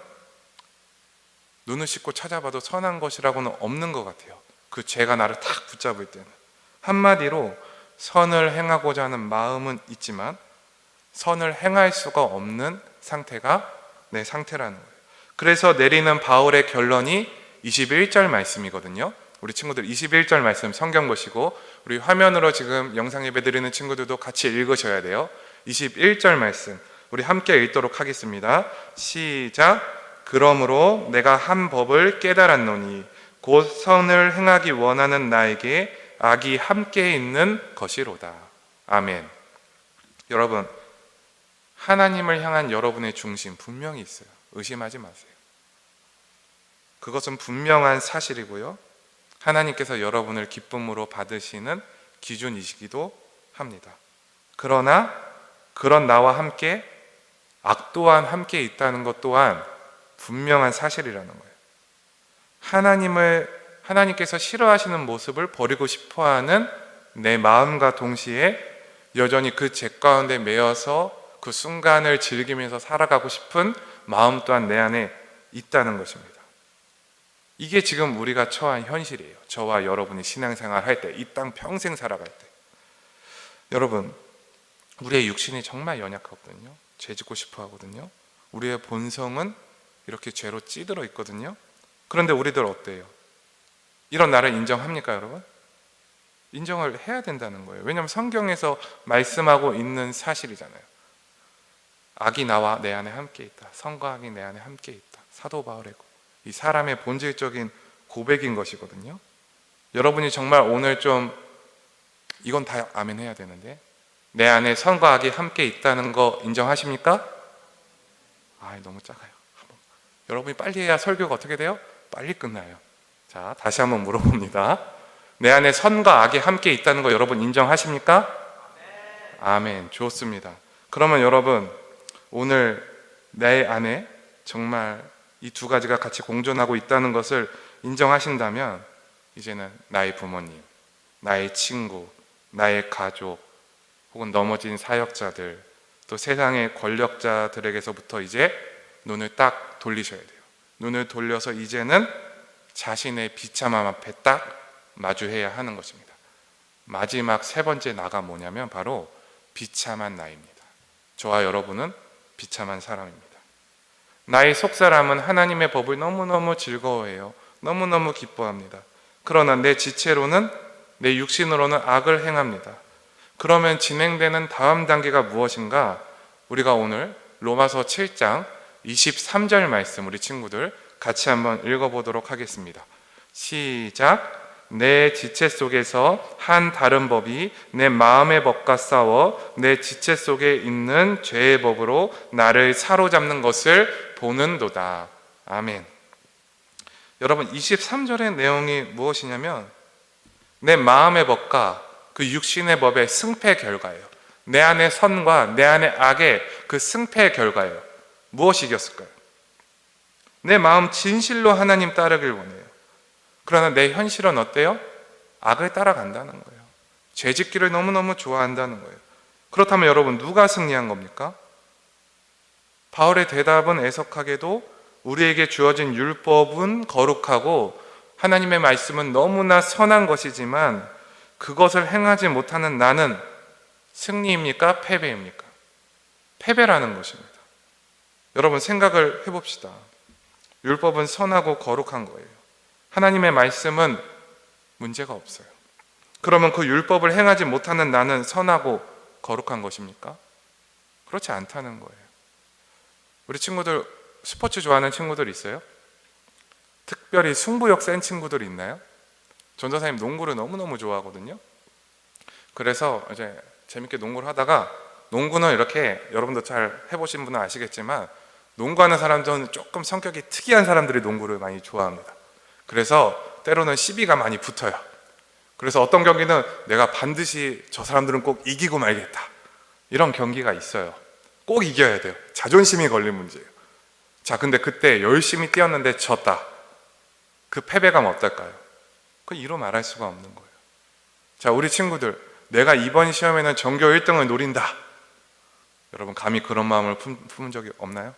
눈을 씻고 찾아봐도 선한 것이라고는 없는 것 같아요. 그 죄가 나를 탁 붙잡을 때는. 한마디로 선을 행하고자 하는 마음은 있지만 선을 행할 수가 없는 상태가 내 상태라는 거예요. 그래서 내리는 바울의 결론이 21절 말씀이거든요. 우리 친구들 21절 말씀 성경 보시고, 우리 화면으로 지금 영상 예배 드리는 친구들도 같이 읽으셔야 돼요. 21절 말씀 우리 함께 읽도록 하겠습니다. 시작. 그러므로 내가 한 법을 깨달았노니 곧 선을 행하기 원하는 나에게 악이 함께 있는 것이로다. 아멘. 여러분, 하나님을 향한 여러분의 중심 분명히 있어요. 의심하지 마세요. 그것은 분명한 사실이고요, 하나님께서 여러분을 기쁨으로 받으시는 기준이시기도 합니다. 그러나 그런 나와 함께 악 또한 함께 있다는 것 또한 분명한 사실이라는 거예요. 하나님께서 싫어하시는 모습을 버리고 싶어하는 내 마음과 동시에 여전히 그 죄 가운데 매여서 그 순간을 즐기면서 살아가고 싶은 마음 또한 내 안에 있다는 것입니다. 이게 지금 우리가 처한 현실이에요. 저와 여러분이 신앙생활 할 때, 이 땅 평생 살아갈 때. 여러분, 우리의 육신이 정말 연약하거든요. 죄 짓고 싶어 하거든요. 우리의 본성은 이렇게 죄로 찌들어 있거든요. 그런데 우리들 어때요? 이런 나를 인정합니까, 여러분? 인정을 해야 된다는 거예요. 왜냐하면 성경에서 말씀하고 있는 사실이잖아요. 악이 나와 내 안에 함께 있다. 선과 악이 내 안에 함께 있다. 사도 바울의 이 사람의 본질적인 고백인 것이거든요. 여러분이 정말 오늘 좀 이건 다 아멘 해야 되는데, 내 안에 선과 악이 함께 있다는 거 인정하십니까? 너무 작아요. 여러분이 빨리 해야 설교가 어떻게 돼요? 빨리 끝나요. 자, 다시 한번 물어봅니다. 내 안에 선과 악이 함께 있다는 거 여러분 인정하십니까? 아멘. 좋습니다. 그러면 여러분, 오늘 내 안에 정말 이 두 가지가 같이 공존하고 있다는 것을 인정하신다면, 이제는 나의 부모님, 나의 친구, 나의 가족, 혹은 넘어진 사역자들, 또 세상의 권력자들에게서부터 이제 눈을 딱 돌리셔야 돼요. 눈을 돌려서 이제는 자신의 비참함 앞에 딱 마주해야 하는 것입니다. 마지막 세 번째 나가 뭐냐면 바로 비참한 나입니다. 저와 여러분은 비참한 사람입니다. 나의 속사람은 하나님의 법을 너무너무 즐거워해요. 너무너무 기뻐합니다. 그러나 내 지체로는, 내 육신으로는 악을 행합니다. 그러면 진행되는 다음 단계가 무엇인가? 우리가 오늘 로마서 7장 23절 말씀 우리 친구들 같이 한번 읽어보도록 하겠습니다. 시작. 내 지체 속에서 한 다른 법이 내 마음의 법과 싸워 내 지체 속에 있는 죄의 법으로 나를 사로잡는 것을 보는도다. 아멘. 여러분, 23절의 내용이 무엇이냐면 내 마음의 법과 그 육신의 법의 승패 결과예요. 내 안의 선과 내 안의 악의 그 승패 결과예요. 무엇이 이겼을까요? 내 마음 진실로 하나님 따르길 원해요. 그러나 내 현실은 어때요? 악을 따라간다는 거예요. 죄짓기를 너무너무 좋아한다는 거예요. 그렇다면 여러분, 누가 승리한 겁니까? 바울의 대답은 애석하게도 우리에게 주어진 율법은 거룩하고 하나님의 말씀은 너무나 선한 것이지만 그것을 행하지 못하는 나는 승리입니까? 패배입니까? 패배라는 것입니다. 여러분, 생각을 해봅시다. 율법은 선하고 거룩한 거예요. 하나님의 말씀은 문제가 없어요. 그러면 그 율법을 행하지 못하는 나는 선하고 거룩한 것입니까? 그렇지 않다는 거예요. 우리 친구들 스포츠 좋아하는 친구들 있어요? 특별히 승부욕 센 친구들 있나요? 전도사님 농구를 너무너무 좋아하거든요. 그래서 이제 재밌게 농구를 하다가, 농구는 이렇게 여러분도 잘 해보신 분은 아시겠지만 농구하는 사람들은 조금 성격이 특이한 사람들이 농구를 많이 좋아합니다. 그래서 때로는 시비가 많이 붙어요. 그래서 어떤 경기는 내가 반드시 저 사람들은 꼭 이기고 말겠다, 이런 경기가 있어요. 꼭 이겨야 돼요. 자존심이 걸린 문제예요. 자, 근데 그때 열심히 뛰었는데 졌다. 그 패배감 어떨까요? 그 이루 말할 수가 없는 거예요. 자, 우리 친구들, 내가 이번 시험에는 전교 1등을 노린다. 여러분, 감히 그런 마음을 품은 적이 없나요?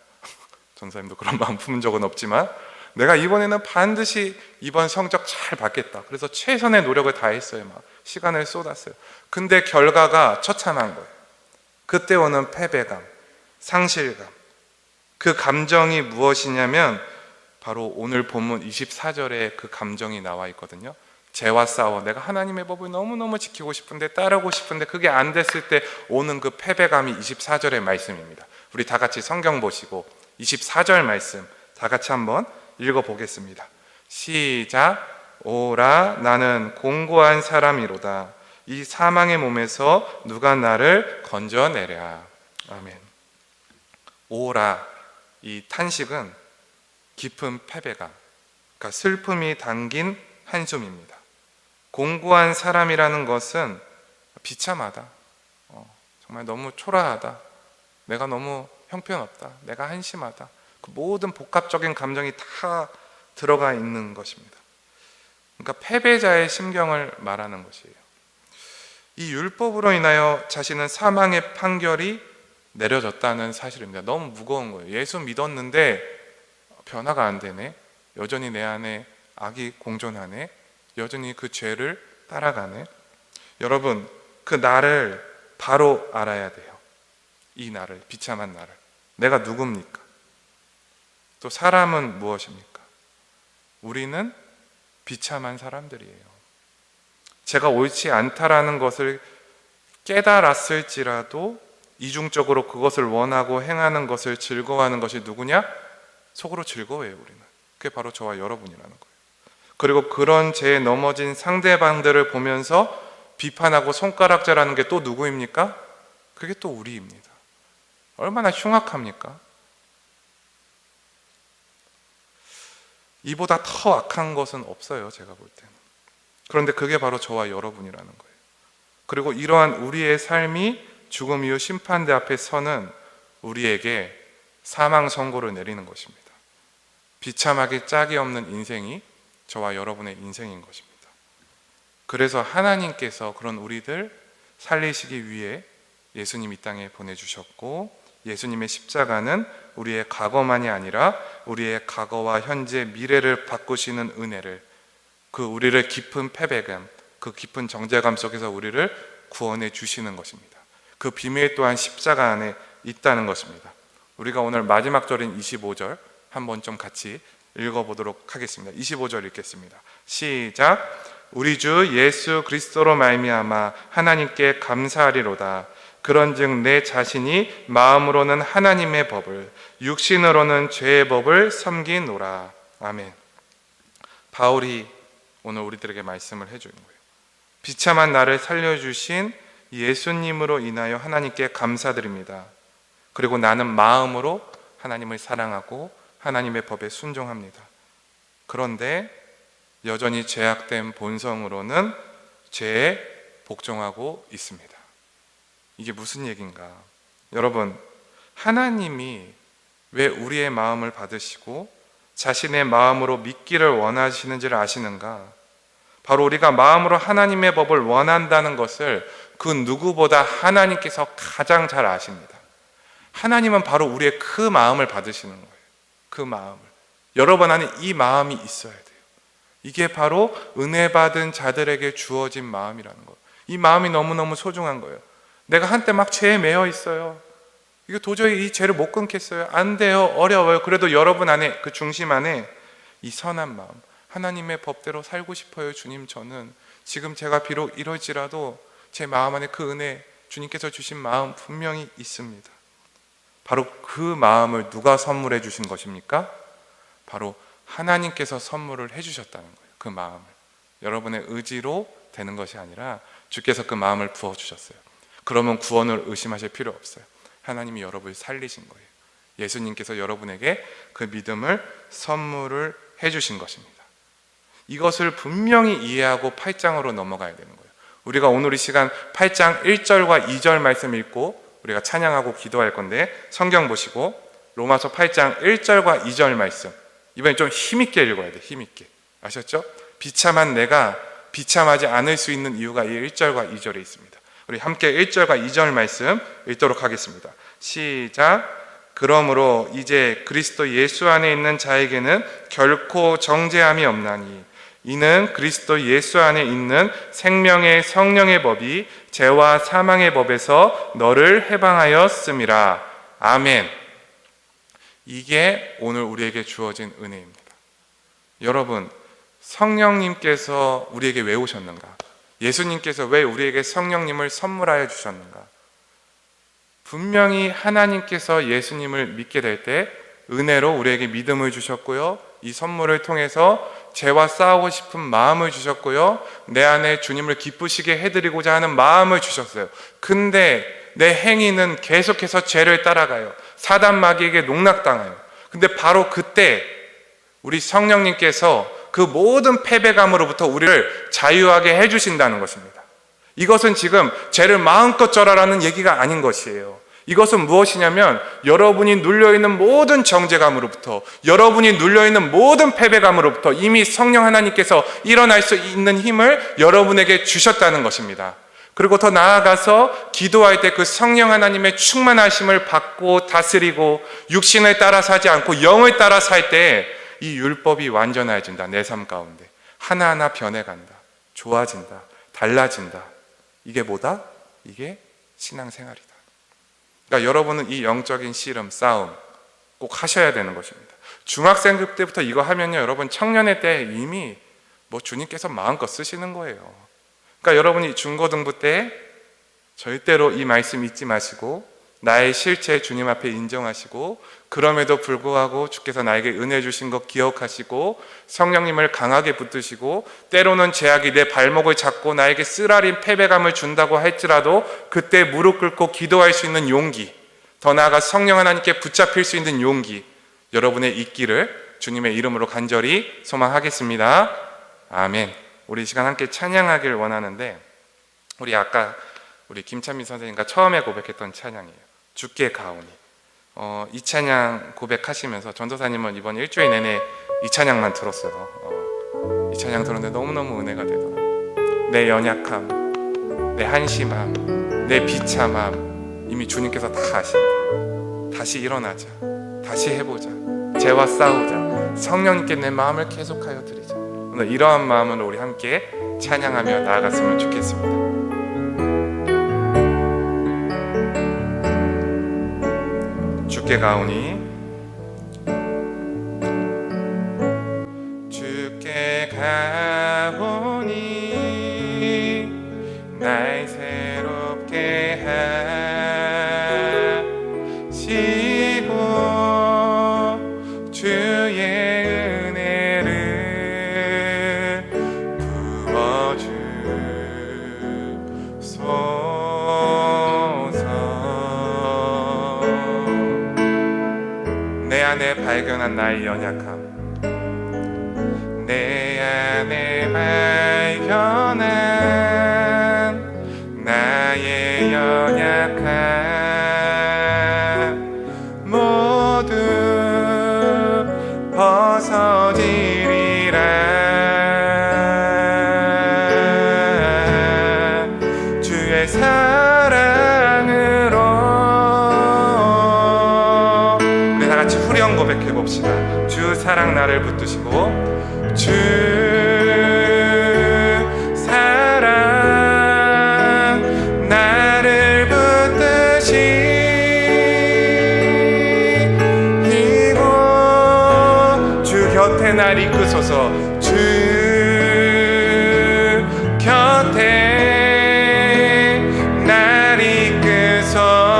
전사님도 그런 마음 품은 적은 없지만, 내가 이번에는 반드시 이번 성적 잘 받겠다. 그래서 최선의 노력을 다했어요. 막 시간을 쏟았어요. 근데 결과가 처참한 거예요. 그때 오는 패배감, 상실감, 그 감정이 무엇이냐면 바로 오늘 본문 24절에 그 감정이 나와 있거든요. 죄와 싸워 내가 하나님의 법을 너무너무 지키고 싶은데, 따르고 싶은데 그게 안 됐을 때 오는 그 패배감이 24절의 말씀입니다. 우리 다 같이 성경 보시고 24절 말씀 다 같이 한번 읽어보겠습니다. 시작. 오라, 나는 공고한 사람이로다. 이 사망의 몸에서 누가 나를 건져내랴. 아멘. 오라, 이 탄식은 깊은 패배감, 그러니까 슬픔이 담긴 한숨입니다. 공고한 사람이라는 것은 비참하다, 정말 너무 초라하다, 내가 너무 형편없다, 내가 한심하다, 그 모든 복합적인 감정이 다 들어가 있는 것입니다. 그러니까 패배자의 심경을 말하는 것이에요. 이 율법으로 인하여 자신은 사망의 판결이 내려졌다는 사실입니다. 너무 무거운 거예요. 예수 믿었는데 변화가 안 되네, 여전히 내 안에 악이 공존하네, 여전히 그 죄를 따라가네. 여러분, 그 나를 바로 알아야 돼요. 이 나를, 비참한 나를. 내가 누굽니까? 또 사람은 무엇입니까? 우리는 비참한 사람들이에요. 제가 옳지 않다라는 것을 깨달았을지라도 이중적으로 그것을 원하고 행하는 것을 즐거워하는 것이 누구냐? 속으로 즐거워해요. 우리는. 그게 바로 저와 여러분이라는 거예요. 그리고 그런 죄에 넘어진 상대방들을 보면서 비판하고 손가락질하는 게 또 누구입니까? 그게 또 우리입니다. 얼마나 흉악합니까? 이보다 더 악한 것은 없어요, 제가 볼 때는. 그런데 그게 바로 저와 여러분이라는 거예요. 그리고 이러한 우리의 삶이 죽음 이후 심판대 앞에 서는 우리에게 사망 선고를 내리는 것입니다. 비참하게 짝이 없는 인생이 저와 여러분의 인생인 것입니다. 그래서 하나님께서 그런 우리들 살리시기 위해 예수님 이 땅에 보내주셨고, 예수님의 십자가는 우리의 과거만이 아니라 우리의 과거와 현재, 미래를 바꾸시는 은혜를, 그 우리를 깊은 패배감, 그 깊은 정죄감 속에서 우리를 구원해 주시는 것입니다. 그 비밀 또한 십자가 안에 있다는 것입니다. 우리가 오늘 마지막 절인 25절 한번 좀 같이 읽어보도록 하겠습니다. 25절 읽겠습니다. 시작. 우리 주 예수 그리스도로 말미암아 하나님께 감사하리로다. 그런즉 내 자신이 마음으로는 하나님의 법을, 육신으로는 죄의 법을 섬기노라. 아멘. 바울이 오늘 우리들에게 말씀을 해주는 거예요. 비참한 나를 살려주신 예수님으로 인하여 하나님께 감사드립니다. 그리고 나는 마음으로 하나님을 사랑하고 하나님의 법에 순종합니다. 그런데 여전히 죄악된 본성으로는 죄에 복종하고 있습니다. 이게 무슨 얘기인가? 여러분, 하나님이 왜 우리의 마음을 받으시고 자신의 마음으로 믿기를 원하시는지를 아시는가? 바로 우리가 마음으로 하나님의 법을 원한다는 것을 그 누구보다 하나님께서 가장 잘 아십니다. 하나님은 바로 우리의 그 마음을 받으시는 거예요. 그 마음을. 여러분 안에 이 마음이 있어야 돼요. 이게 바로 은혜 받은 자들에게 주어진 마음이라는 거예요. 이 마음이 너무너무 소중한 거예요. 내가 한때 막 죄에 매여 있어요. 이거 도저히 이 죄를 못 끊겠어요. 안 돼요. 어려워요. 그래도 여러분 안에, 그 중심 안에 이 선한 마음, 하나님의 법대로 살고 싶어요. 주님, 저는 지금 제가 비록 이럴지라도 제 마음 안에 그 은혜, 주님께서 주신 마음 분명히 있습니다. 바로 그 마음을 누가 선물해 주신 것입니까? 바로 하나님께서 선물을 해주셨다는 거예요. 그 마음을 여러분의 의지로 되는 것이 아니라 주께서 그 마음을 부어주셨어요. 그러면 구원을 의심하실 필요 없어요. 하나님이 여러분을 살리신 거예요. 예수님께서 여러분에게 그 믿음을 선물을 해주신 것입니다. 이것을 분명히 이해하고 8장으로 넘어가야 되는 거예요. 우리가 오늘 이 시간 8장 1절과 2절 말씀 읽고 우리가 찬양하고 기도할 건데, 성경 보시고 로마서 8장 1절과 2절 말씀, 이번엔 좀 힘있게 읽어야 돼. 힘있게. 아셨죠? 비참한 내가 비참하지 않을 수 있는 이유가 이 1절과 2절에 있습니다. 우리 함께 1절과 2절 말씀 읽도록 하겠습니다. 시작. 그러므로 이제 그리스도 예수 안에 있는 자에게는 결코 정죄함이 없나니 이는 그리스도 예수 안에 있는 생명의 성령의 법이 죄와 사망의 법에서 너를 해방하였음이라. 아멘. 이게 오늘 우리에게 주어진 은혜입니다. 여러분, 성령님께서 우리에게 왜 오셨는가? 예수님께서 왜 우리에게 성령님을 선물하여 주셨는가? 분명히 하나님께서 예수님을 믿게 될 때 은혜로 우리에게 믿음을 주셨고요, 이 선물을 통해서 죄와 싸우고 싶은 마음을 주셨고요, 내 안에 주님을 기쁘시게 해드리고자 하는 마음을 주셨어요. 근데 내 행위는 계속해서 죄를 따라가요. 사단 마귀에게 농락당해요. 근데 바로 그때 우리 성령님께서 그 모든 패배감으로부터 우리를 자유하게 해주신다는 것입니다. 이것은 지금 죄를 마음껏 져라라는 얘기가 아닌 것이에요. 이것은 무엇이냐면 여러분이 눌려있는 모든 정죄감으로부터, 여러분이 눌려있는 모든 패배감으로부터 이미 성령 하나님께서 일어날 수 있는 힘을 여러분에게 주셨다는 것입니다. 그리고 더 나아가서 기도할 때 그 성령 하나님의 충만하심을 받고 다스리고 육신을 따라 사지 않고 영을 따라 살 때 이 율법이 완전해진다. 내 삶 가운데 하나하나 변해간다. 좋아진다. 달라진다. 이게 뭐다? 이게 신앙생활이다. 그러니까 여러분은 이 영적인 씨름, 싸움 꼭 하셔야 되는 것입니다. 중학생 때부터 이거 하면요, 여러분 청년의 때 이미 주님께서 마음껏 쓰시는 거예요. 그러니까 여러분이 중고등부 때 절대로 이 말씀 잊지 마시고 나의 실체 주님 앞에 인정하시고, 그럼에도 불구하고 주께서 나에게 은혜 주신 것 기억하시고 성령님을 강하게 붙드시고, 때로는 죄악이 내 발목을 잡고 나에게 쓰라린 패배감을 준다고 할지라도 그때 무릎 꿇고 기도할 수 있는 용기, 더 나아가 성령 하나님께 붙잡힐 수 있는 용기 여러분의 있기를 주님의 이름으로 간절히 소망하겠습니다. 아멘. 우리 이 시간 함께 찬양하길 원하는데, 우리 김찬미 선생님과 처음에 고백했던 찬양이에요. 주께 가오니. 이 찬양 고백하시면서 전도사님은 이번 일주일 내내 이 찬양만 들었어요. 이 찬양 들었는데 너무너무 은혜가 되더라고요. 내 연약함, 내 한심함, 내 비참함 이미 주님께서 다 아신다. 다시 일어나자, 다시 해보자, 죄와 싸우자, 성령님께 내 마음을 계속하여 드리자. 오늘 이러한 마음으로 우리 함께 찬양하며 나아갔으면 좋겠습니다. 주께 가오니. 주께 가오니 날 새롭게 하시고 주의 은혜를 부어주소서. 내 안에 발견한 나의 연약함, 내 안에 발견한 나의 연약함 모두 벗어버리고 같이 후렴 고백해 봅시다. 주 사랑 나를 붙드시고 주 사랑 나를 붙드시고 주 곁에 날 이끄소서 주 곁에 날 이끄소서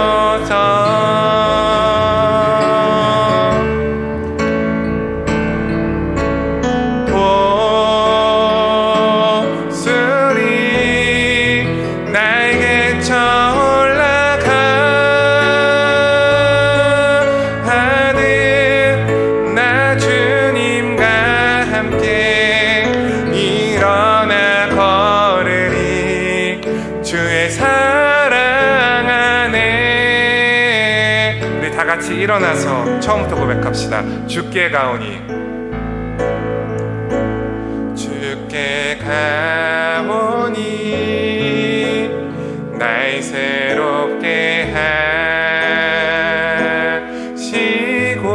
일어나서 처음부터 고백합시다. 주께 가오니 주께 가오니 날 새롭게 하시고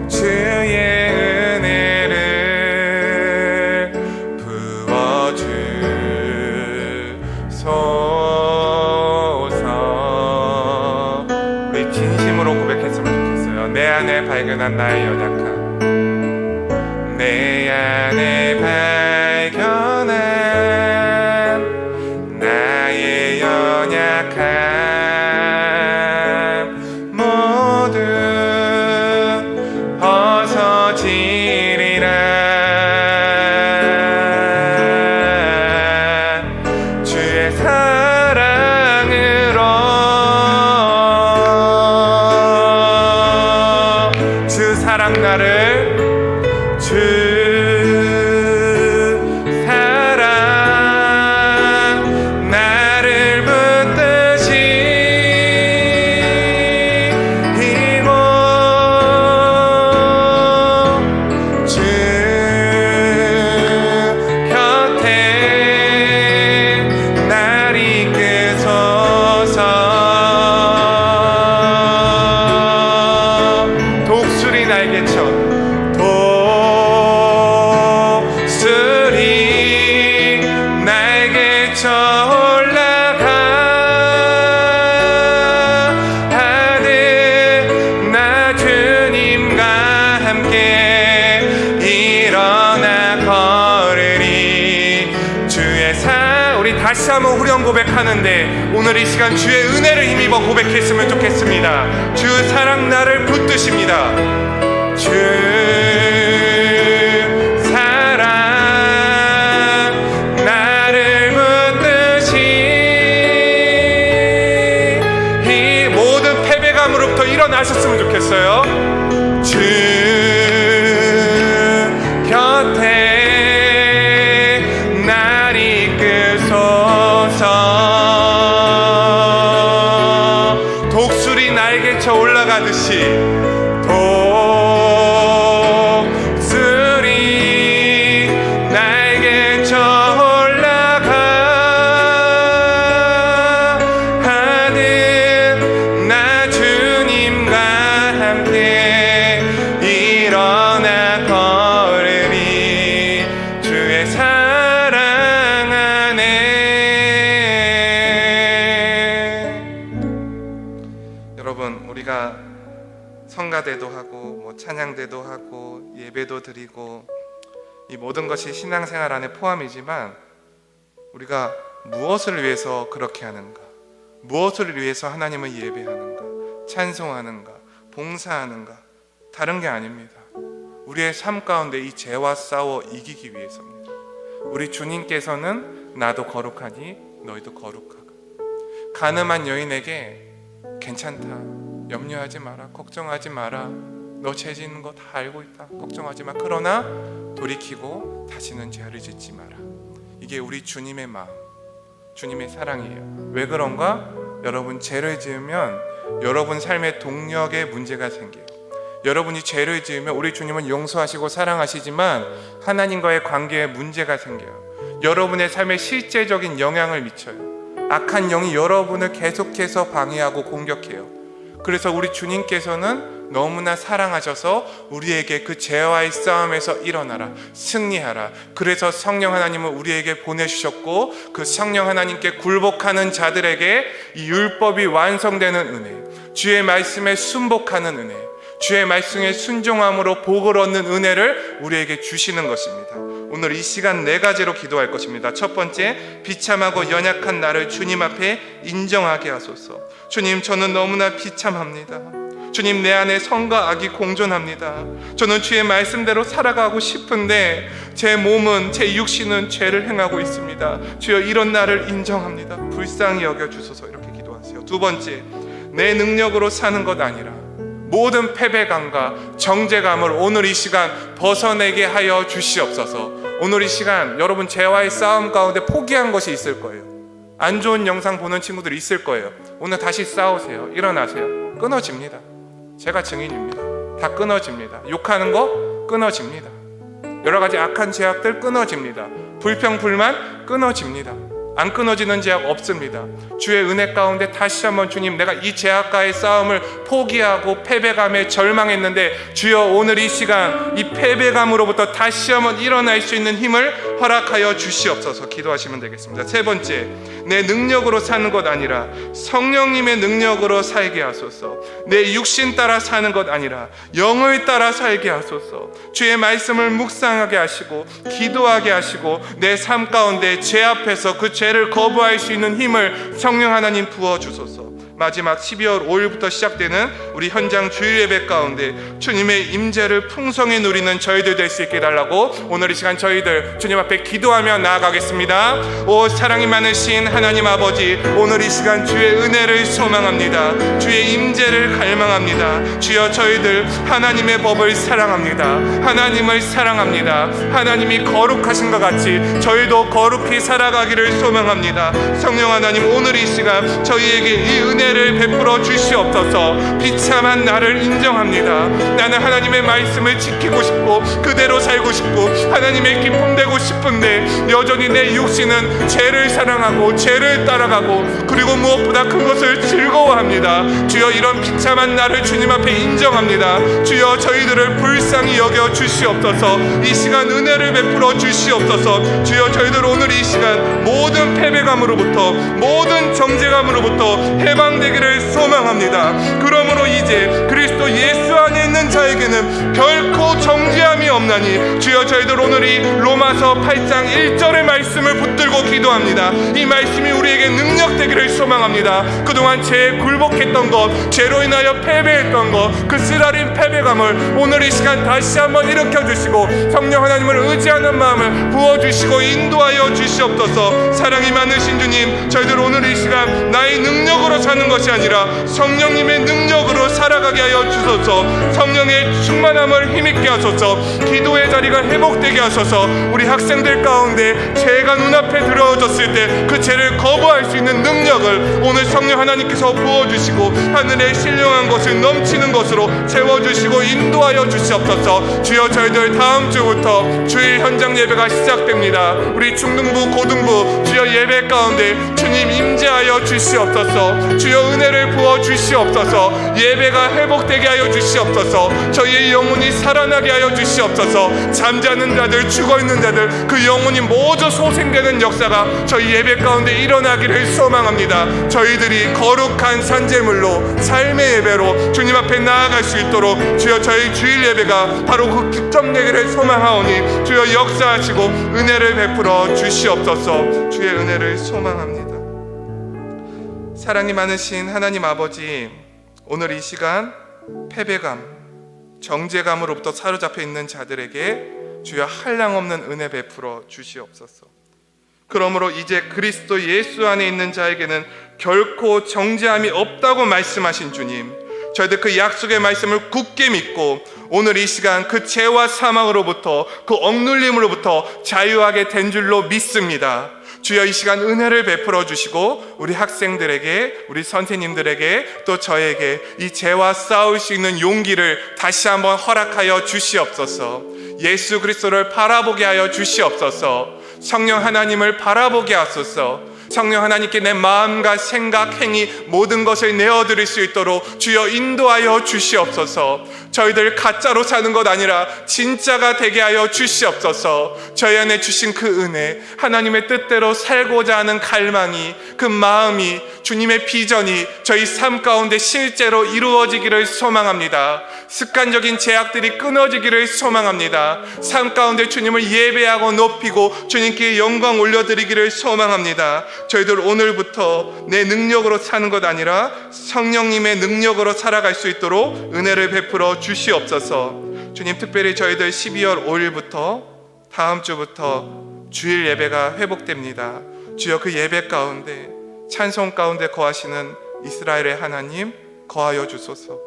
주의 은혜를 부어주소서. 진심으로 고백했으면 좋겠어요. 내 안에 발견한 나의 연약함, 내 안에 발견한 나의 연약함 모두 벗어지리라. 주의 사랑으로 사랑 나를 주 사랑 나를 붙드시고 주 곁에 날 이끄소서. 독수리 날개쳐 독수리 날개쳐 올라가 하늘 나 주님과 함께 일어나 걸으리. 주의 우리 다시 한번 후렴 고백하는데 오늘 이 시간 주의 은혜를 힘입어 고백했으면 좋겠습니다. 주 사랑 나를 붙드십니다. 주 사랑 나를 붙드시 이 모든 패배감으로부터 일어나셨으면 좋겠어요. 주 곁에 날 이끄소서. 독수리 날개쳐 올라가듯이 독수리 날개쳐 올라가 하늘 나 주님과 함께 일어나 걸으리. 주의 사랑 안에. 여러분, 우리가 성가대도 하고 뭐 찬양대도 하고 예배도 드리고 이 모든 것이 신앙생활 안에 포함이지만 우리가 무엇을 위해서 그렇게 하는가? 무엇을 위해서 하나님을 예배하는가? 찬송하는가? 봉사하는가? 다른 게 아닙니다. 우리의 삶 가운데 이 죄와 싸워 이기기 위해서입니다. 우리 주님께서는 나도 거룩하니 너희도 거룩하고. 가늠한 여인에게 괜찮다, 염려하지 마라, 걱정하지 마라, 너 죄 짓는 거 다 알고 있다, 걱정하지 마. 그러나 돌이키고 다시는 죄를 짓지 마라. 이게 우리 주님의 마음, 주님의 사랑이에요. 왜 그런가? 여러분, 죄를 지으면 여러분 삶의 동력에 문제가 생겨요. 여러분이 죄를 지으면 우리 주님은 용서하시고 사랑하시지만 하나님과의 관계에 문제가 생겨요. 여러분의 삶에 실제적인 영향을 미쳐요. 악한 영이 여러분을 계속해서 방해하고 공격해요. 그래서 우리 주님께서는 너무나 사랑하셔서 우리에게 그 죄와의 싸움에서 일어나라, 승리하라. 그래서 성령 하나님을 우리에게 보내주셨고, 그 성령 하나님께 굴복하는 자들에게 이 율법이 완성되는 은혜, 주의 말씀에 순복하는 은혜, 주의 말씀에 순종함으로 복을 얻는 은혜를 우리에게 주시는 것입니다. 오늘 이 시간 4가지로 기도할 것입니다. 첫 번째, 비참하고 연약한 나를 주님 앞에 인정하게 하소서. 주님, 저는 너무나 비참합니다. 주님, 내 안에 선과 악이 공존합니다. 저는 주의 말씀대로 살아가고 싶은데 제 몸은, 제 육신은 죄를 행하고 있습니다. 주여, 이런 나를 인정합니다. 불쌍히 여겨주소서. 이렇게 기도하세요. 두 번째, 내 능력으로 사는 것 아니라 모든 패배감과 정죄감을 오늘 이 시간 벗어내게 하여 주시옵소서. 오늘 이 시간 여러분 죄와의 싸움 가운데 포기한 것이 있을 거예요. 안 좋은 영상 보는 친구들이 있을 거예요. 오늘 다시 싸우세요. 일어나세요. 끊어집니다. 제가 증인입니다. 다 끊어집니다. 욕하는 거 끊어집니다. 여러 가지 악한 제약들 끊어집니다. 불평, 불만 끊어집니다. 안 끊어지는 제약 없습니다. 주의 은혜 가운데 다시 한번, 주님, 내가 이 제약과의 싸움을 포기하고 패배감에 절망했는데 주여, 오늘 이 시간 이 패배감으로부터 다시 한번 일어날 수 있는 힘을 허락하여 주시옵소서. 기도하시면 되겠습니다. 세 번째, 내 능력으로 사는 것 아니라 성령님의 능력으로 살게 하소서. 내 육신 따라 사는 것 아니라 영을 따라 살게 하소서. 주의 말씀을 묵상하게 하시고 기도하게 하시고 내 삶 가운데 죄 앞에서 그 죄를 거부할 수 있는 힘을 성령 하나님 부어주소서. 마지막 12월 5일부터 시작되는 우리 현장 주일 예배 가운데 주님의 임재를 풍성히 누리는 저희들 될 수 있게 해달라고 오늘 이 시간 저희들 주님 앞에 기도하며 나아가겠습니다. 오 사랑이 많으신 하나님 아버지, 오늘 이 시간 주의 은혜를 소망합니다. 주의 임재를 갈망합니다. 주여, 저희들 하나님의 법을 사랑합니다. 하나님을 사랑합니다. 하나님이 거룩하신 것 같이 저희도 거룩히 살아가기를 소망합니다. 성령 하나님, 오늘 이 시간 저희에게 이 은혜를 베풀어 주시옵소서. 비참한 나를 인정합니다. 나는 하나님의 말씀을 지키고 싶고 그대로 살고 싶고 하나님의 기쁨 되고 싶은데 여전히 내 육신은 죄를 사랑하고 죄를 따라가고 그리고 무엇보다 그것을 즐거워합니다. 주여, 이런 비참한 나를 주님 앞에 인정합니다. 주여, 저희들을 불쌍히 여겨 주시옵소서. 이 시간 은혜를 베풀어 주시옵소서. 주여, 저희들 오늘 이 시간 모든 패배감으로부터 모든 정죄감으로부터 해방되기를 소망합니다. 그러므로 이제 그리스도 예수 안에 있는 자에게는 결코 정죄함이 없나니 주여, 저희들 오늘 이 로마서 8장 1절의 말씀을 붙들고 기도합니다. 이 말씀이 우리에게 능력되기를 소망합니다. 그동안 죄에 굴복했던 것, 죄로 인하여 패배했던 것, 그 쓰라린 패배감을 오늘 이 시간 다시 한번 일으켜주시고 성령 하나님을 의지하는 마음을 부어주시고 인도하여 주시옵소서. 사랑이 많으신 주님, 저희들 오늘 이 시간 나의 능력으로 사는 것이 아니라 성령님의 능력으로 살아가게 하여 주소서. 성령의 충만함을 힘있게 하소서. 기도의 자리가 회복되게 하소서. 우리 학생들 가운데 죄가 눈앞에 들어졌을 때 그 죄를 거부할 수 있는 능력을 오늘 성령 하나님께서 부어주시고 하늘의 신령한 것을 넘치는 것으로 채워주시고 인도하여 주시옵소서. 주여, 저희들 다음 주부터 주일 현장 예배가 시작됩니다. 우리 중등부 고등부 주여 예배 가운데 주님 임재하여 주시옵소서. 주여, 은혜를 부어 주시옵소서. 예배가 회복되게 하여 주시옵소서. 저희의 영혼이 살아나게 하여 주시옵소서. 잠자는 자들, 죽어있는 자들, 그 영혼이 모두 소생되는 역사가 저희 예배 가운데 일어나기를 소망합니다. 저희들이 거룩한 산제물로 삶의 예배로 주님 앞에 나아갈 수 있도록 주여, 저희 주일 예배가 바로 그 기점 되기를 소망하오니 주여, 역사하시고 은혜를 베풀어 주시옵소서. 주의 은혜를 소망합니다. 사랑이 많으신 하나님 아버지, 오늘 이 시간 패배감, 정죄감으로부터 사로잡혀 있는 자들에게 주여 한량없는 은혜 베풀어 주시옵소서. 그러므로 이제 그리스도 예수 안에 있는 자에게는 결코 정죄함이 없다고 말씀하신 주님, 저희들 그 약속의 말씀을 굳게 믿고 오늘 이 시간 그 죄와 사망으로부터 그 억눌림으로부터 자유하게 된 줄로 믿습니다. 주여, 이 시간 은혜를 베풀어 주시고 우리 학생들에게, 우리 선생님들에게, 또 저에게 이 죄와 싸울 수 있는 용기를 다시 한번 허락하여 주시옵소서. 예수 그리스도를 바라보게 하여 주시옵소서. 성령 하나님을 바라보게 하소서. 성령 하나님께 내 마음과 생각, 행위 모든 것을 내어드릴 수 있도록 주여 인도하여 주시옵소서. 저희들 가짜로 사는 것 아니라 진짜가 되게 하여 주시옵소서. 저희 안에 주신 그 은혜, 하나님의 뜻대로 살고자 하는 갈망이, 그 마음이, 주님의 비전이 저희 삶 가운데 실제로 이루어지기를 소망합니다. 습관적인 제약들이 끊어지기를 소망합니다. 삶 가운데 주님을 예배하고 높이고 주님께 영광 올려드리기를 소망합니다. 저희들 오늘부터 내 능력으로 사는 것 아니라 성령님의 능력으로 살아갈 수 있도록 은혜를 베풀어 주시옵소서. 주님, 특별히 저희들 12월 5일부터 다음 주부터 주일 예배가 회복됩니다. 주여, 그 예배 가운데 찬송 가운데 거하시는 이스라엘의 하나님 거하여 주소서.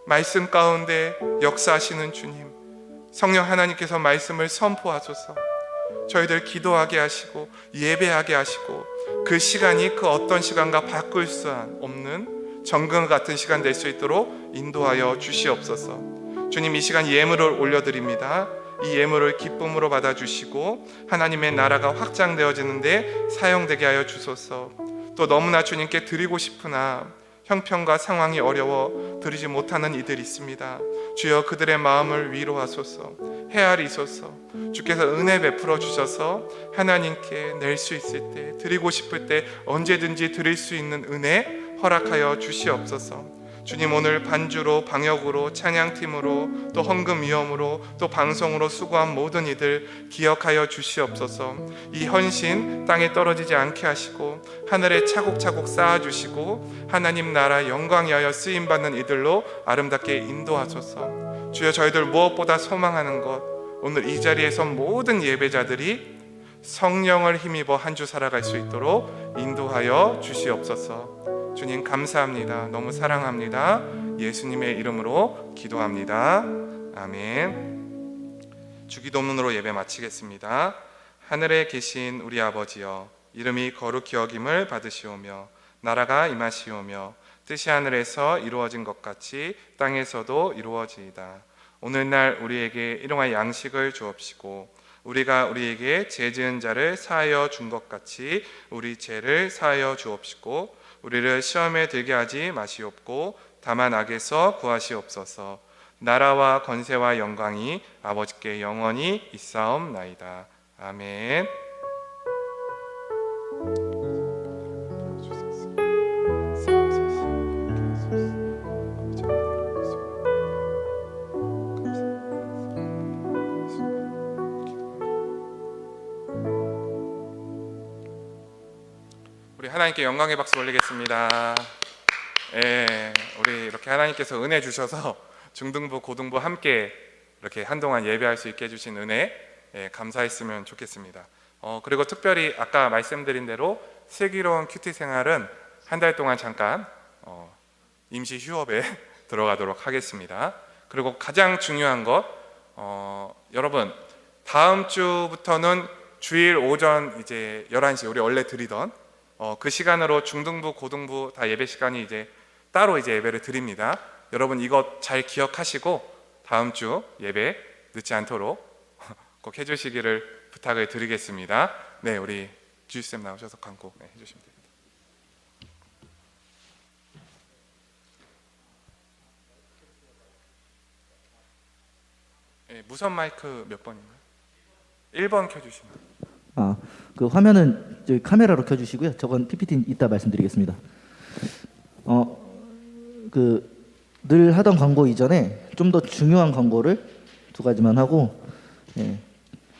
말씀 가운데 역사하시는 주님, 성령 하나님께서 말씀을 선포하소서. 저희들 기도하게 하시고 예배하게 하시고 그 시간이 그 어떤 시간과 바꿀 수 없는 정금 같은 시간 될 수 있도록 인도하여 주시옵소서. 주님, 이 시간 예물을 올려드립니다. 이 예물을 기쁨으로 받아주시고 하나님의 나라가 확장되어지는데 사용되게 하여 주소서. 또 너무나 주님께 드리고 싶으나 형편과 상황이 어려워 드리지 못하는 이들이 있습니다. 주여, 그들의 마음을 위로하소서, 헤아리소서. 주께서 은혜 베풀어 주셔서 하나님께 낼 수 있을 때, 드리고 싶을 때 언제든지 드릴 수 있는 은혜 허락하여 주시옵소서. 주님, 오늘 반주로, 방역으로, 찬양팀으로, 또 헌금 위험으로, 또 방송으로 수고한 모든 이들 기억하여 주시옵소서. 이 헌신 땅에 떨어지지 않게 하시고 하늘에 차곡차곡 쌓아주시고 하나님 나라 영광이 하여 쓰임받는 이들로 아름답게 인도하소서. 주여, 저희들 무엇보다 소망하는 것, 오늘 이 자리에서 모든 예배자들이 성령을 힘입어 한 주 살아갈 수 있도록 인도하여 주시옵소서. 주님, 감사합니다. 너무 사랑합니다. 예수님의 이름으로 기도합니다. 아멘. 주기도문으로 예배 마치겠습니다. 하늘에 계신 우리 아버지여, 이름이 거룩히 여김을 받으시오며 나라가 임하시오며 뜻이 하늘에서 이루어진 것 같이 땅에서도 이루어지이다. 오늘날 우리에게 일용할 양식을 주옵시고 우리가 우리에게 죄 지은 자를 사하여 준 것 같이 우리 죄를 사하여 주옵시고 우리를 시험에 들게 하지 마시옵고 다만 악에서 구하시옵소서. 나라와 권세와 영광이 아버지께 영원히 있사옵나이다. 아멘. 우리 하나님께 영광의 박수 올리겠습니다. 우리 이렇게 하나님께서 은혜 주셔서 중등부, 고등부 함께 이렇게 한동안 예배할 수 있게 해주신 은혜 감사했으면 좋겠습니다. 그리고 특별히 아까 말씀드린 대로 슬기로운 큐티 생활은 한 달 동안 잠깐 임시 휴업에 들어가도록 하겠습니다. 그리고 가장 중요한 것, 여러분 다음 주부터는 주일 오전 이제 11시 우리 원래 드리던 그 시간으로 중등부, 고등부 다 예배 시간이 이제 따로 이제 예배를 드립니다. 여러분 이것 잘 기억하시고 다음 주 예배 늦지 않도록 꼭 해주시기를 부탁을 드리겠습니다. 네, 우리 주일쌤 나오셔서 광고 해주시면 됩니다. 무선 마이크 몇 번인가요? 1번 켜주시면. 그 화면은 저기 카메라로 켜주시고요. 저건 PPT 이따 말씀드리겠습니다. 그 늘 하던 광고 이전에 좀 더 중요한 광고를 두 가지만 하고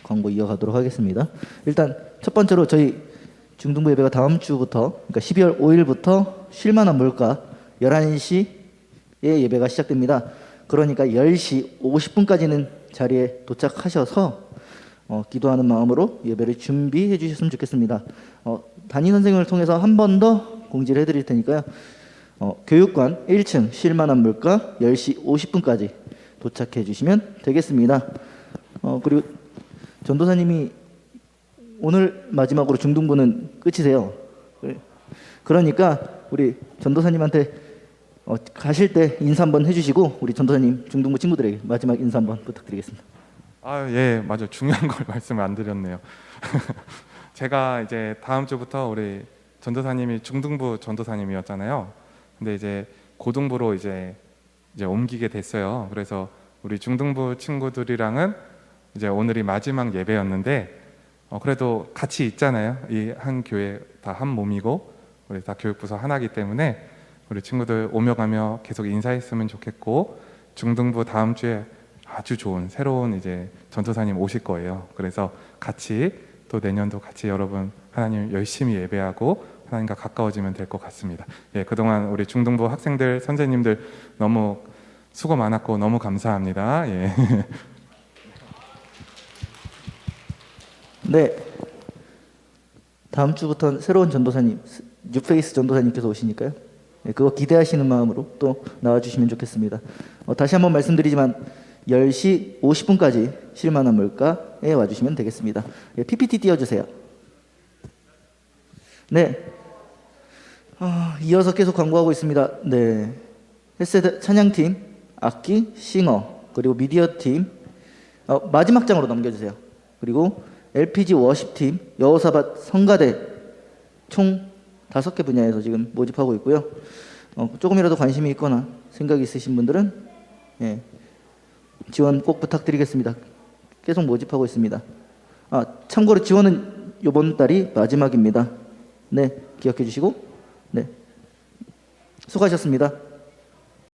광고 이어가도록 하겠습니다. 일단 첫 번째로 저희 중등부 예배가 다음 주부터, 그러니까 12월 5일부터 쉴만한 물가 11시에 예배가 시작됩니다. 그러니까 10시 50분까지는 자리에 도착하셔서 기도하는 마음으로 예배를 준비해 주셨으면 좋겠습니다. 담임 선생님을 통해서 한 번 더 공지를 해드릴 테니까요. 교육관 1층 쉴만한 물가 10시 50분까지 도착해 주시면 되겠습니다. 그리고 전도사님이 오늘 마지막으로 중등부는 끝이세요. 그러니까 우리 전도사님한테 가실 때 인사 한번 해주시고 우리 전도사님 중등부 친구들에게 마지막 인사 한번 부탁드리겠습니다. 예, 맞아요. 중요한 걸 말씀을 안 드렸네요. 제가 이제 다음 주부터 우리 전도사님이 중등부 전도사님이었잖아요. 근데 이제 고등부로 이제 옮기게 됐어요. 그래서 우리 중등부 친구들이랑은 이제 오늘이 마지막 예배였는데 그래도 같이 있잖아요. 이 한 교회 다 한 몸이고 우리 다 교육부서 하나이기 때문에 우리 친구들 오며 가며 계속 인사했으면 좋겠고, 중등부 다음 주에 아주 좋은 새로운 이제 전도사님 오실 거예요. 그래서 같이 또 내년도 같이 여러분 하나님 열심히 예배하고 하나님과 가까워지면 될 것 같습니다. 예, 그동안 우리 중등부 학생들, 선생님들 너무 수고 많았고 너무 감사합니다. 예. 네. 다음 주부터는 새로운 전도사님, 뉴페이스 전도사님께서 오시니까요. 네, 그거 기대하시는 마음으로 또 나와주시면 좋겠습니다. 다시 한번 말씀드리지만 10시 50분까지 실만한 물가에 와주시면 되겠습니다. 예, PPT 띄워주세요. 네. 이어서 계속 광고하고 있습니다. 네. 헬스드 찬양팀, 악기, 싱어, 그리고 미디어팀 마지막 장으로 넘겨주세요. 그리고 LPG 워십팀, 여호사밧 성가대 총 5개 분야에서 지금 모집하고 있고요. 조금이라도 관심이 있거나 생각이 있으신 분들은 예, 지원 꼭 부탁드리겠습니다. 계속 모집하고 있습니다. 참고로 지원은 이번 달이 마지막입니다. 네, 기억해 주시고 네, 수고하셨습니다.